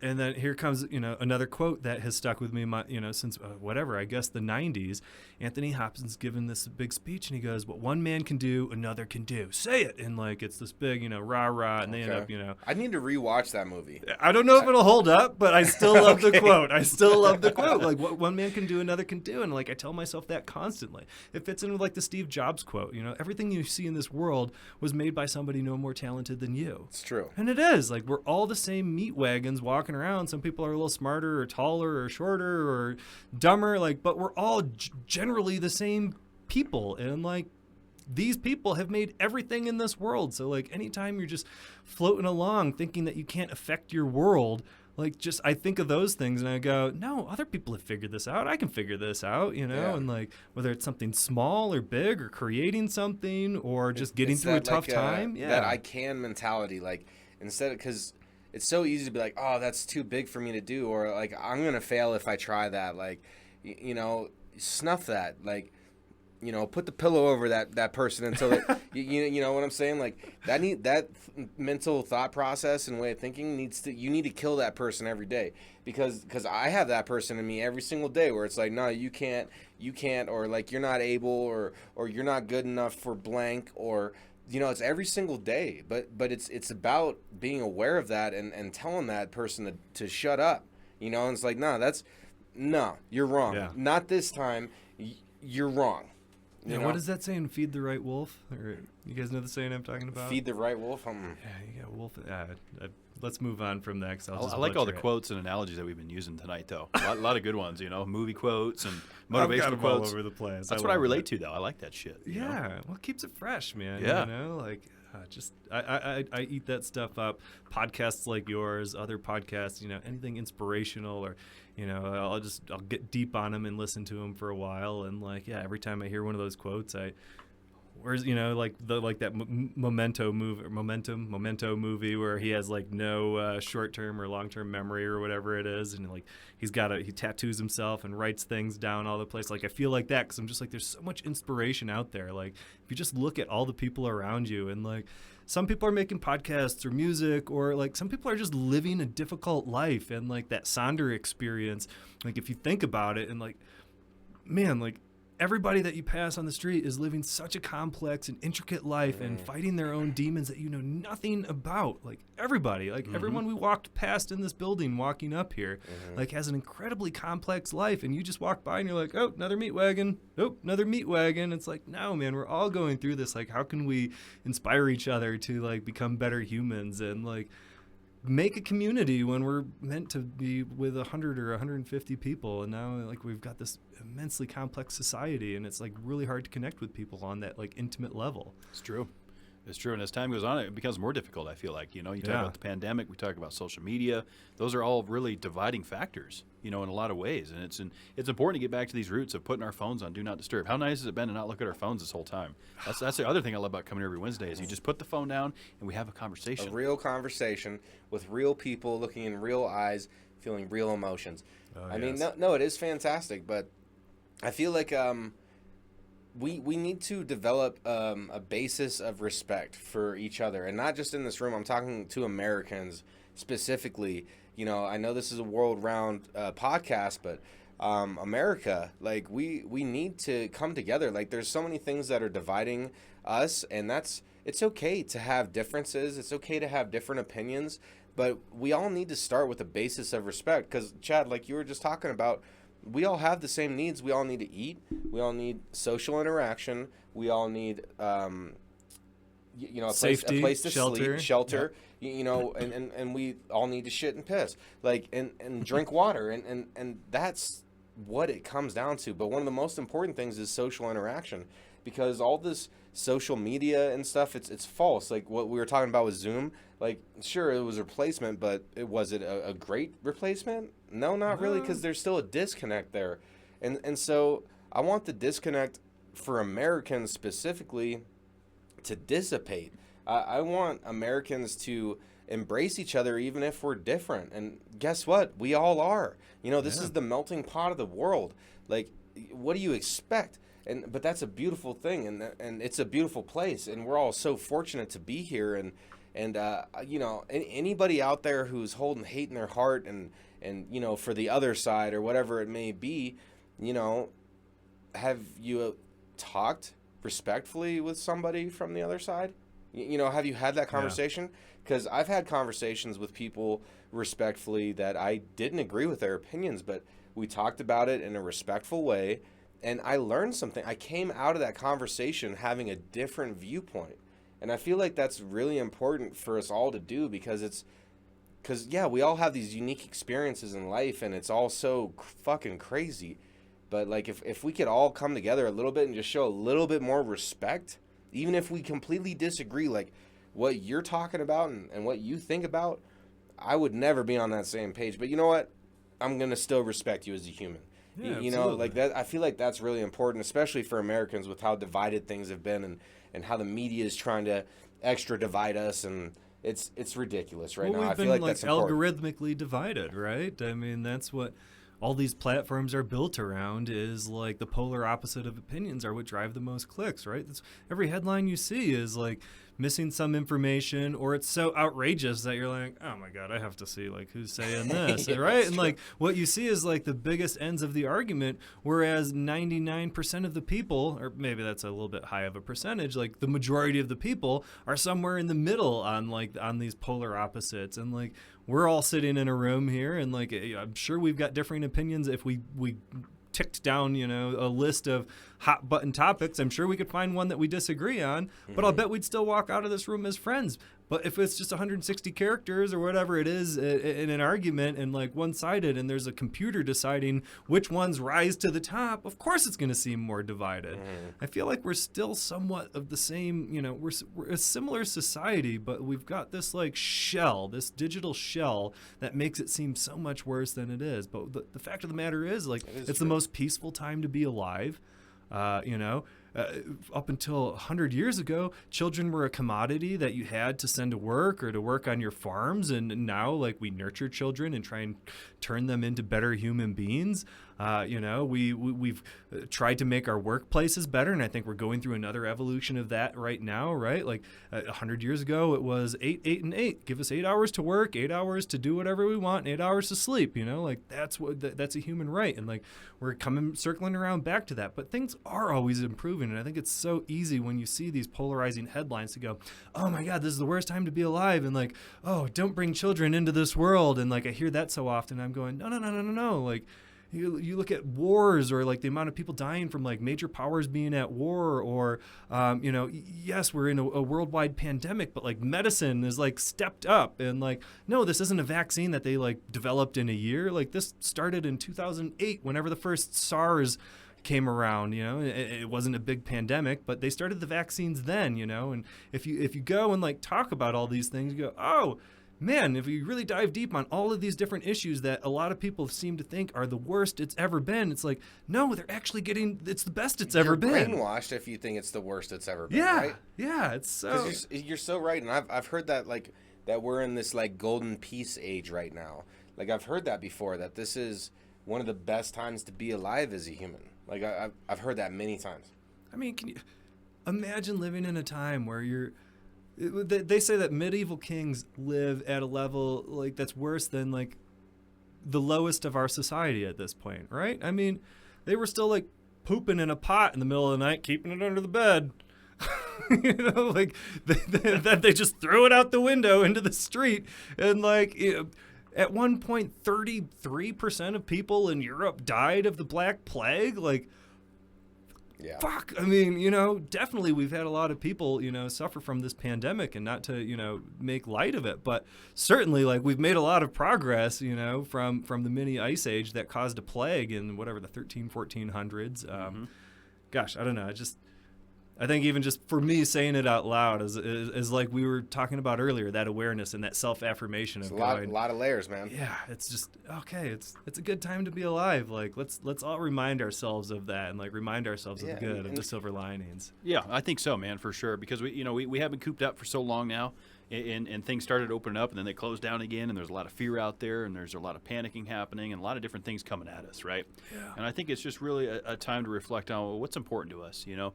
E: then here comes, another quote that has stuck with me, since whatever, I guess the 90s. Anthony Hopkins given this big speech, and he goes, "What one man can do, another can do. Say it." And like it's this big, rah-rah, and they end up,
C: I need to rewatch that movie.
E: I don't know if it'll hold up, but I still love the quote. I still love the quote. Like, what one man can do, another can do. And like I tell myself that constantly. It fits in with like the Steve Jobs quote. Everything you see in this world was made by somebody no more talented than you.
C: It's true.
E: And it is. Like, we're all the same meat wagons walking around. Some people are a little smarter or taller or shorter or dumber, but we're all generally the same people. And like, these people have made everything in this world. So like, anytime you're just floating along thinking that you can't affect your world, I think of those things and I go, no, other people have figured this out. I can figure this out,
C: Yeah.
E: And like, whether it's something small or big or creating something or just getting through a tough time. Yeah.
C: That I can mentality, instead of, because it's so easy to be like, oh, that's too big for me to do. Or like, I'm going to fail if I try that. Like, snuff that. Like, put the pillow over that person until it, you know what I'm saying? Like that mental thought process and way of thinking you need to kill that person every day because I have that person in me every single day where it's like, no, you can't, or like, you're not able, or you're not good enough for blank, or, it's every single day, but it's about being aware of that and telling that person to shut up, and it's like, no, you're wrong.
E: Yeah.
C: Not this time. You're wrong.
E: Yeah, what is that saying? Feed the right wolf? Or you guys know the saying I'm talking about?
C: Feed the right wolf?
E: Yeah, you got wolf. Let's move on from that. Cause
F: I like all the quotes and analogies that we've been using tonight, though. A lot of good ones, movie quotes and motivational quotes.
E: All over the place.
F: That's what I relate to, though. I like that shit.
E: Yeah, well, it keeps it fresh, man.
F: Yeah.
E: I eat that stuff up. Podcasts like yours, other podcasts, anything inspirational, or I'll get deep on them and listen to them for a while. And every time I hear one of those quotes, that Memento movie where he has no short-term or long-term memory or whatever it is, and he tattoos himself and writes things down all the place. I feel like that because I'm just there's so much inspiration out there. If you just look at all the people around you, and some people are making podcasts or music, or some people are just living a difficult life, and that Sonder experience. If you think about it, and man, everybody that you pass on the street is living such a complex and intricate life and fighting their own demons that you know nothing about. Everybody, everyone we walked past in this building walking up here, has an incredibly complex life. And you just walk by and you're like, oh, another meat wagon. Oh, another meat wagon. It's no, man, we're all going through this. How can we inspire each other to become better humans and make a community when we're meant to be with 100 or 150 people, and now we've got this immensely complex society, and it's really hard to connect with people on that intimate level.
F: It's true. And as time goes on, it becomes more difficult, I feel like. You talk about the pandemic, we talk about social media. Those are all really dividing factors, in a lot of ways. And it's important to get back to these roots of putting our phones on Do Not Disturb. How nice has it been to not look at our phones this whole time? That's the other thing I love about coming every Wednesday is you just put the phone down and we have a conversation.
C: A real conversation with real people, looking in real eyes, feeling real emotions. I mean, no, it is fantastic, but I feel like we need to develop a basis of respect for each other, and not just in this room. I'm talking to Americans specifically. I know this is a world-round podcast, but America, we need to come together. There's so many things that are dividing us, and it's okay to have differences. It's okay to have different opinions, but we all need to start with a basis of respect. Because Chad, you were just talking about, we all have the same needs. We all need to eat. We all need social interaction. We all need you know, a
E: Safety,
C: place to
E: shelter.
C: sleep, shelter, you know, and we all need to shit and piss, like, and drink water, and that's what it comes down to. But one of the most important things is social interaction, because all this social media and stuff, it's false. Like what we were talking about with Zoom, like, sure, it was a replacement, but was it a great replacement? No, not really, because there's still a disconnect there. And so I want the disconnect for Americans specifically to dissipate. I want Americans to embrace each other even if we're different. And guess what? We all are. You know, this is the melting pot of the world. Like, what do you expect? But that's a beautiful thing, and it's a beautiful place, and we're all so fortunate to be here. And you know, anybody out there who's holding hate in their heart and you know, for the other side or whatever it may be, you know, have you talked respectfully with somebody from the other side? You know, have you had that conversation? Because I've had conversations with people respectfully that I didn't agree with their opinions, but we talked about it in a respectful way, and I learned something. I came out of that conversation having a different viewpoint, and I feel like that's really important for us all to do, because we all have these unique experiences in life, and it's all so fucking crazy. But like, if we could all come together a little bit and just show a little bit more respect, even if we completely disagree, like what you're talking about and what you think about, I would never be on that same page. But you know what? I'm going to still respect you as a human.
E: Yeah,
C: you know, like that. I feel like that's really important, especially for Americans, with how divided things have been and how the media is trying to extra divide us. And it's ridiculous right now. I feel like that's important.
E: Algorithmically divided, right? I mean, that's what all these platforms are built around, is like the polar opposite of opinions are what drive the most clicks, right? Every headline you see is like missing some information, or it's so outrageous that you're like, oh my God, I have to see like who's saying this, right? And like what you see is like the biggest ends of the argument, whereas 99% of the people, or maybe that's a little bit high of a percentage, like the majority of the people are somewhere in the middle on these polar opposites. And like, we're all sitting in a room here, and like, I'm sure we've got differing opinions. If we ticked down, you know, a list of hot button topics, I'm sure we could find one that we disagree on, but I'll bet we'd still walk out of this room as friends. But if it's just 160 characters or whatever it is in an argument, and like one-sided, and there's a computer deciding which ones rise to the top, of course it's going to seem more divided. I feel like we're still somewhat of the same, you know, we're a similar society, but we've got this like shell, this digital shell that makes it seem so much worse than it is. But the fact of the matter is, like, it's the most peaceful time to be alive. You know, up until 100 years ago, children were a commodity that you had to send to work or to work on your farms. And now, like, we nurture children and try and turn them into better human beings. You know, we've tried to make our workplaces better, and I think we're going through another evolution of that right now, right? Like 100 years ago, it was 8, 8, and 8. Give us 8 hours to work, 8 hours to do whatever we want, and 8 hours to sleep. You know, like that's a human right, and like we're circling around back to that. But things are always improving, and I think it's so easy when you see these polarizing headlines to go, oh my God, this is the worst time to be alive, and like, oh, don't bring children into this world, and like I hear that so often. I'm going, no, like. You look at wars, or like the amount of people dying from like major powers being at war, or you know, yes, we're in a worldwide pandemic, but like medicine is like stepped up, and like, no, this isn't a vaccine that they like developed in a year. Like this started in 2008, whenever the first SARS came around. You know, it wasn't a big pandemic, but they started the vaccines then. You know, and if you go and like talk about all these things, you go, oh man, if you really dive deep on all of these different issues that a lot of people seem to think are the worst it's ever been, it's like, no, they're actually it's the best it's ever been.
C: You're brainwashed if you think it's the worst it's ever been, right?
E: Yeah, it's so...
C: You're so right, and I've heard that, like, that we're in this, like, golden peace age right now. Like, I've heard that before, that this is one of the best times to be alive as a human. Like, I've heard that many times.
E: I mean, can you imagine living in a time where they say that medieval kings live at a level like that's worse than like the lowest of our society at this point, right? I mean, they were still like pooping in a pot in the middle of the night, keeping it under the bed. You know, like they just threw it out the window into the street, and like, you know, at one point 33% of people in Europe died of the Black Plague. Like,
C: Yeah.
E: fuck, I mean, you know, definitely we've had a lot of people, you know, suffer from this pandemic, and not to, you know, make light of it, but certainly, like, we've made a lot of progress, you know, from the mini ice age that caused a plague in whatever, the 1400s. Gosh, I don't know. I think even just for me saying it out loud is like we were talking about earlier, that awareness and that self-affirmation of
C: a lot of layers, man.
E: yeah, it's just okay. It's a good time to be alive. Like let's all remind ourselves of that, and like remind ourselves of the good, of the silver linings.
F: Yeah, I think so, man, for sure. Because we have been cooped up for so long now, and things started opening up, and then they closed down again, and there's a lot of fear out there, and there's a lot of panicking happening, and a lot of different things coming at us, right?
E: Yeah.
F: And I think it's just really a time to reflect on, well, what's important to us, you know.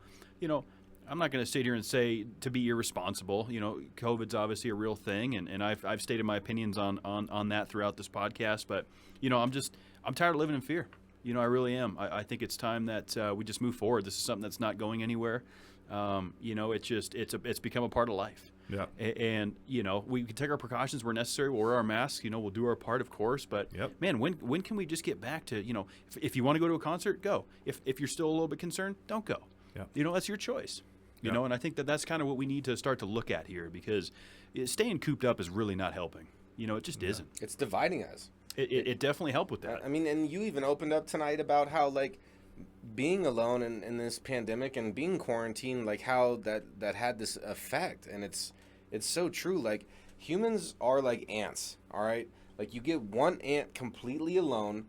F: I'm not going to sit here and say to be irresponsible. You know, COVID's obviously a real thing, and I've stated my opinions on that throughout this podcast. But, you know, I'm tired of living in fear. You know, I really am. I think it's time that we just move forward. This is something that's not going anywhere. You know, it's become a part of life.
E: Yeah.
F: And, you know, we can take our precautions where necessary. We'll wear our masks. You know, we'll do our part, of course. But, man, when can we just get back to, you know, if you want to go to a concert, go. If you're still a little bit concerned, don't go. Yeah. You know, that's your choice. You know, and I think that's kind of what we need to start to look at here, because staying cooped up is really not helping. You know, it just isn't.
C: It's dividing us.
F: It definitely helped with that.
C: I mean, and you even opened up tonight about how, like, being alone in this pandemic and being quarantined, like how that had this effect. And it's so true. Like, humans are like ants, all right? Like, you get one ant completely alone,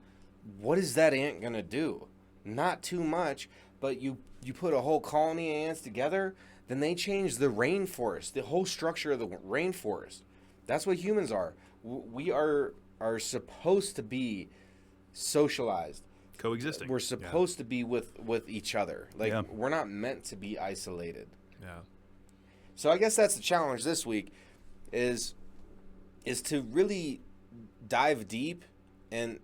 C: what is that ant going to do? Not too much, but you put a whole colony of ants together, then they change the rainforest, the whole structure of the rainforest. That's what humans are. We are supposed to be socialized.
F: Coexisting.
C: We're supposed to be with each other. Like, we're not meant to be isolated.
E: Yeah.
C: So I guess that's the challenge this week is to really dive deep and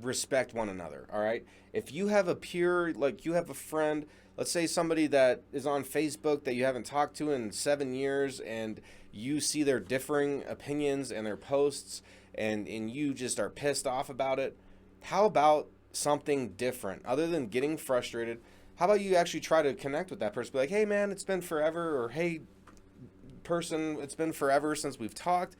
C: respect one another, all right? If you have you have a friend, let's say somebody that is on Facebook that you haven't talked to in 7 years, and you see their differing opinions and their posts, and you just are pissed off about it, how about something different? Other than getting frustrated, how about you actually try to connect with that person? Be like, hey, man, it's been forever, or hey, person, it's been forever since we've talked.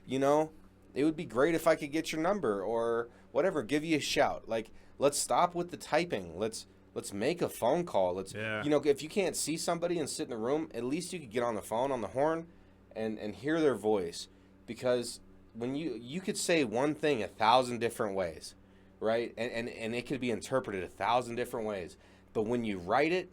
C: You know, it would be great if I could get your number, or whatever, give you a shout. Like, let's stop with the typing. Let's make a phone call. You know, if you can't see somebody and sit in a room, at least you could get on the phone, on the horn, and hear their voice. Because when you could say one thing 1,000 different ways, right? And it could be interpreted 1,000 different ways. But when you write it,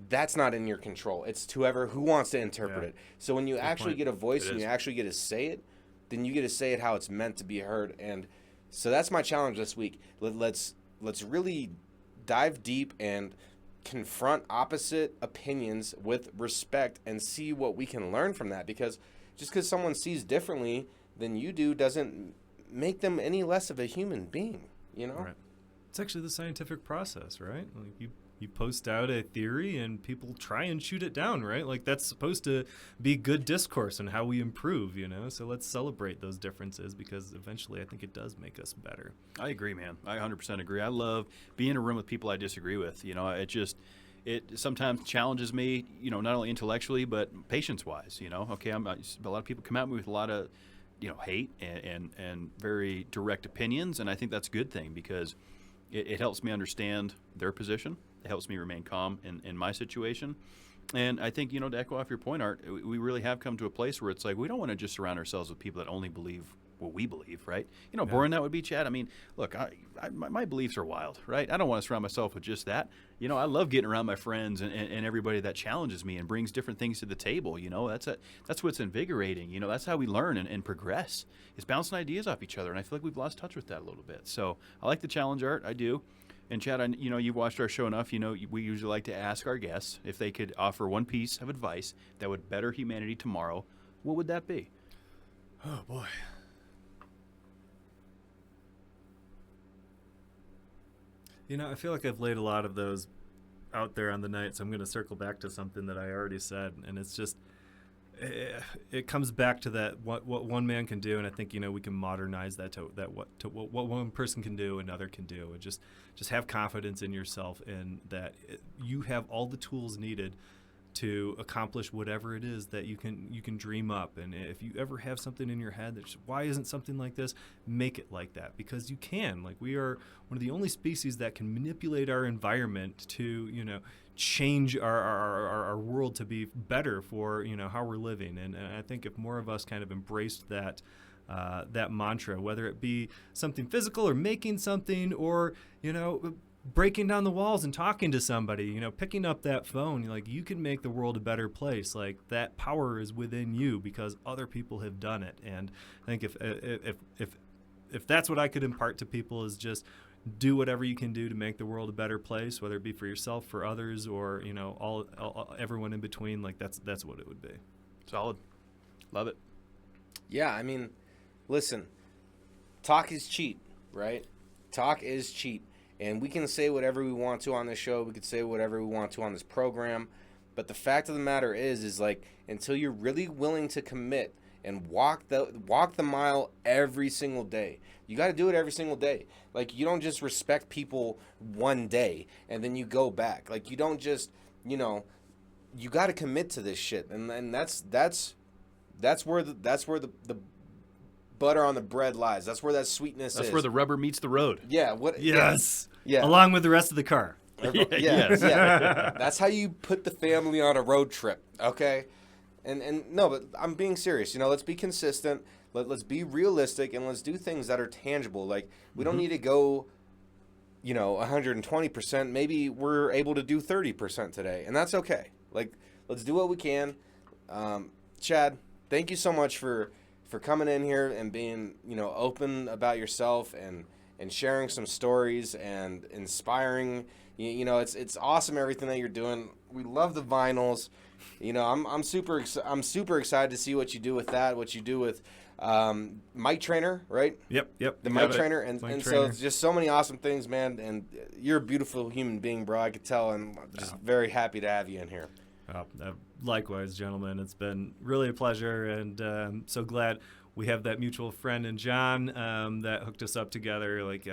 C: that's not in your control. It's who wants to interpret it. So when you actually get a voice and you actually get to say it, then you get to say it how it's meant to be heard. And so that's my challenge this week. Let's really dive deep and confront opposite opinions with respect and see what we can learn from that. Because just because someone sees differently than you do doesn't make them any less of a human being, you know?
E: Right. It's actually the scientific process, right? Like you post out a theory and people try and shoot it down, right? Like, that's supposed to be good discourse and how we improve, you know? So let's celebrate those differences, because eventually I think it does make us better.
F: I agree, man. I 100% agree. I love being in a room with people I disagree with. You know, it sometimes challenges me, you know, not only intellectually, but patience-wise, you know? Okay, a lot of people come at me with a lot of, you know, hate and very direct opinions, and I think that's a good thing, because it helps me understand their position. It helps me remain calm in my situation. And I think, you know, to echo off your point, Art, we really have come to a place where it's like we don't want to just surround ourselves with people that only believe what we believe, right? You know, boring that would be, Chad. I mean, look, my beliefs are wild, right? I don't want to surround myself with just that. You know, I love getting around my friends and everybody that challenges me and brings different things to the table. You know, that's what's invigorating. You know, that's how we learn and progress, is bouncing ideas off each other. And I feel like we've lost touch with that a little bit. So I like the challenge, Art. I do. And Chad, you know, you've watched our show enough. You know, we usually like to ask our guests if they could offer one piece of advice that would better humanity tomorrow. What would that be?
E: Oh, boy. You know, I feel like I've laid a lot of those out there on the night, so I'm going to circle back to something that I already said, and it's just, it comes back to that what one man can do, and I think we can modernize that to what one person can do, another can do, and just have confidence in yourself, and that you have all the tools needed to accomplish whatever it is that you can dream up. And if you ever have something in your head that's why isn't something like this, make it like that, because you can. Like, we are one of the only species that can manipulate our environment to change our world to be better for how we're living. And I think if more of us kind of embraced that mantra, whether it be something physical or making something, or breaking down the walls and talking to somebody, picking up that phone, like, you can make the world a better place. Like, that power is within you because other people have done it. And I think if that's what I could impart to people, is just do whatever you can do to make the world a better place, whether it be for yourself, for others, or all everyone in between. Like, that's what it would be.
F: Solid. Love it.
C: Yeah, I mean, listen, talk is cheap, right? Talk is cheap. And we can say whatever we want to on this show. We could say whatever we want to on this program. But the fact of the matter is like, until you're really willing to commit and walk the mile every single day, you got to do it every single day. Like, you don't just respect people one day and then you go back. Like, you don't just, you got to commit to this shit. And that's where the butter on the bread lies. That's where that sweetness is.
F: That's where the rubber meets the road.
C: Yeah.
E: Yes.
C: Yeah.
E: Along with the rest of the car.
C: Yeah. That's how you put the family on a road trip, okay? And no, but I'm being serious. Let's be consistent. Let's be realistic, and let's do things that are tangible. Like, we don't need to go, 120%. Maybe we're able to do 30% today, and that's okay. Like, let's do what we can. Chad, thank you so much for coming in here and being, open about yourself and sharing some stories and inspiring. It's awesome, everything that you're doing. We love the vinyls. I'm super excited to see what you do with that, what you do with Mic Trainer, right?
E: Yep.
C: The Mic Trainer. So it's just so many awesome things, man. And you're a beautiful human being, bro. I could tell, and I'm just very happy to have you in here.
E: Likewise, gentlemen. It's been really a pleasure, and I'm so glad we have that mutual friend in John that hooked us up together. Like,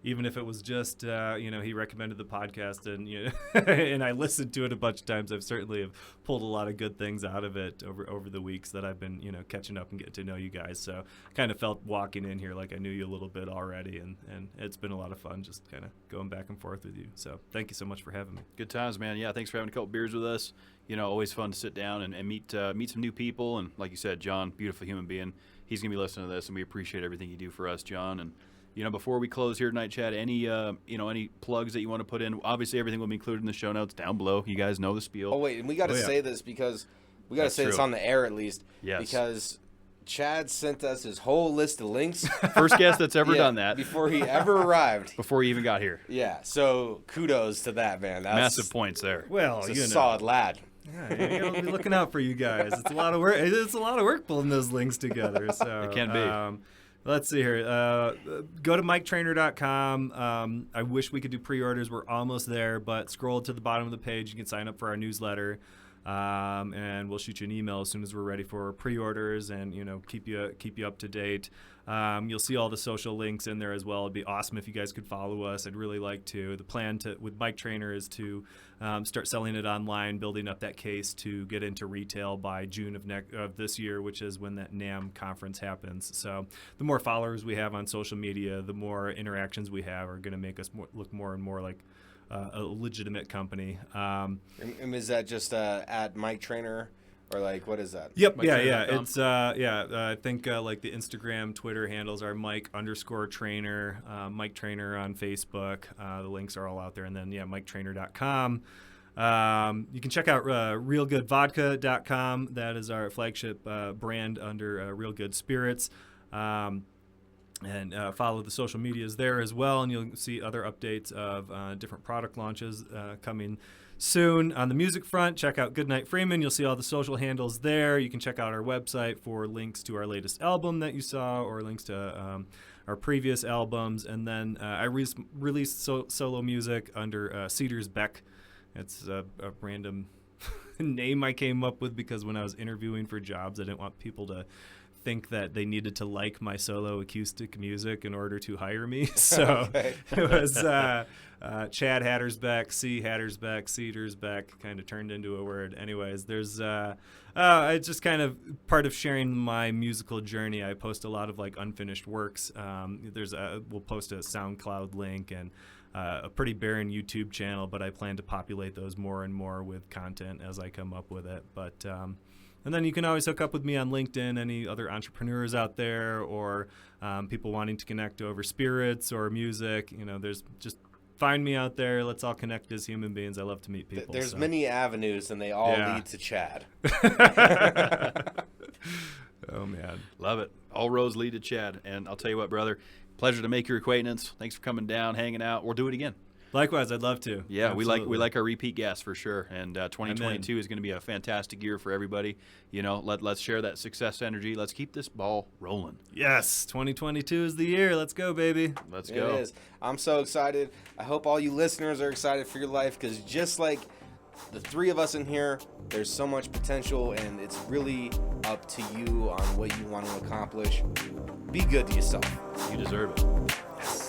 E: even if it was just, he recommended the podcast, and and I listened to it a bunch of times. I've certainly have pulled a lot of good things out of it over the weeks that I've been, catching up and getting to know you guys. So I kind of felt walking in here like I knew you a little bit already, and it's been a lot of fun just kind of going back and forth with you. So thank you so much for having me.
F: Good times, man. Yeah, thanks for having a couple beers with us. Always fun to sit down and meet some new people. And like you said, John, beautiful human being. He's going to be listening to this, and we appreciate everything you do for us, John. And before we close here tonight, Chad, any plugs that you want to put in? Obviously, everything will be included in the show notes down below. You guys know the spiel.
C: Oh, wait, and we got to say this because we got to say this on the air at least.
F: Yes.
C: Because Chad sent us his whole list of links.
F: First guest that's ever done that.
C: Before he ever arrived.
F: Before he even got here.
C: Yeah, so kudos to that, man.
F: Massive points there.
E: Well,
C: a solid lad.
E: Yeah, you gotta be looking out for you guys. It's a lot of work. It's a lot of work pulling those links together. So
F: it can be.
E: Let's see here. Go to mictrainer.com. I wish we could do pre-orders. We're almost there, but scroll to the bottom of the page. You can sign up for our newsletter, and we'll shoot you an email as soon as we're ready for pre-orders, and keep you up to date. You'll see all the social links in there as well. It'd be awesome if you guys could follow us. I'd really like to. The plan with Mic Trainer is to start selling it online, building up that case to get into retail by June of this year, which is when that NAMM conference happens. So the more followers we have on social media, the more interactions we have are going to make us look more and more like a legitimate company.
C: And is that just at Mic Trainer? Or like, what is that?
E: Yep. Yeah. It's I think like the Instagram, Twitter handles are Mike_Trainer, Mic Trainer on Facebook. The links are all out there, and then mictrainer.com. You can check out realgoodvodka.com. That is our flagship brand under Real Good Spirits. And follow the social medias there as well, and you'll see other updates of different product launches coming soon. On the music front, check out Goodnight Freeman. You'll see all the social handles there. You can check out our website for links to our latest album that you saw, or links to our previous albums. And then I released solo music under Cedars Beck. It's a random name I came up with because when I was interviewing for jobs, I didn't want people to think that they needed to like my solo acoustic music in order to hire me. So it was Chad Hadersbeck, C Hadersbeck, Cedars Beck, kind of turned into a word. Anyways, there's it's just kind of part of sharing my musical journey. I post a lot of like unfinished works. We'll post a SoundCloud link and a pretty barren YouTube channel, but I plan to populate those more and more with content as I come up with it. But and then you can always hook up with me on LinkedIn, any other entrepreneurs out there, or people wanting to connect over spirits or music. You know, there's just find me out there. Let's all connect as human beings. I love to meet people.
C: There's many avenues, and they all lead to Chad.
E: Oh, man.
F: Love it. All roads lead to Chad. And I'll tell you what, brother, pleasure to make your acquaintance. Thanks for coming down, hanging out. We'll do it again.
E: Likewise, I'd love to.
F: Yeah,
E: Absolutely.
F: we like our repeat guests for sure. And 2022 is going to be a fantastic year for everybody. You know, let's share that success energy. Let's keep this ball rolling.
E: Yes, 2022 is the year. Let's go, baby.
F: Let's go.
C: It is. I'm so excited. I hope all you listeners are excited for your life, because just like the three of us in here, there's so much potential, and it's really up to you on what you want to accomplish. Be good to yourself.
F: You deserve it.
E: Yes.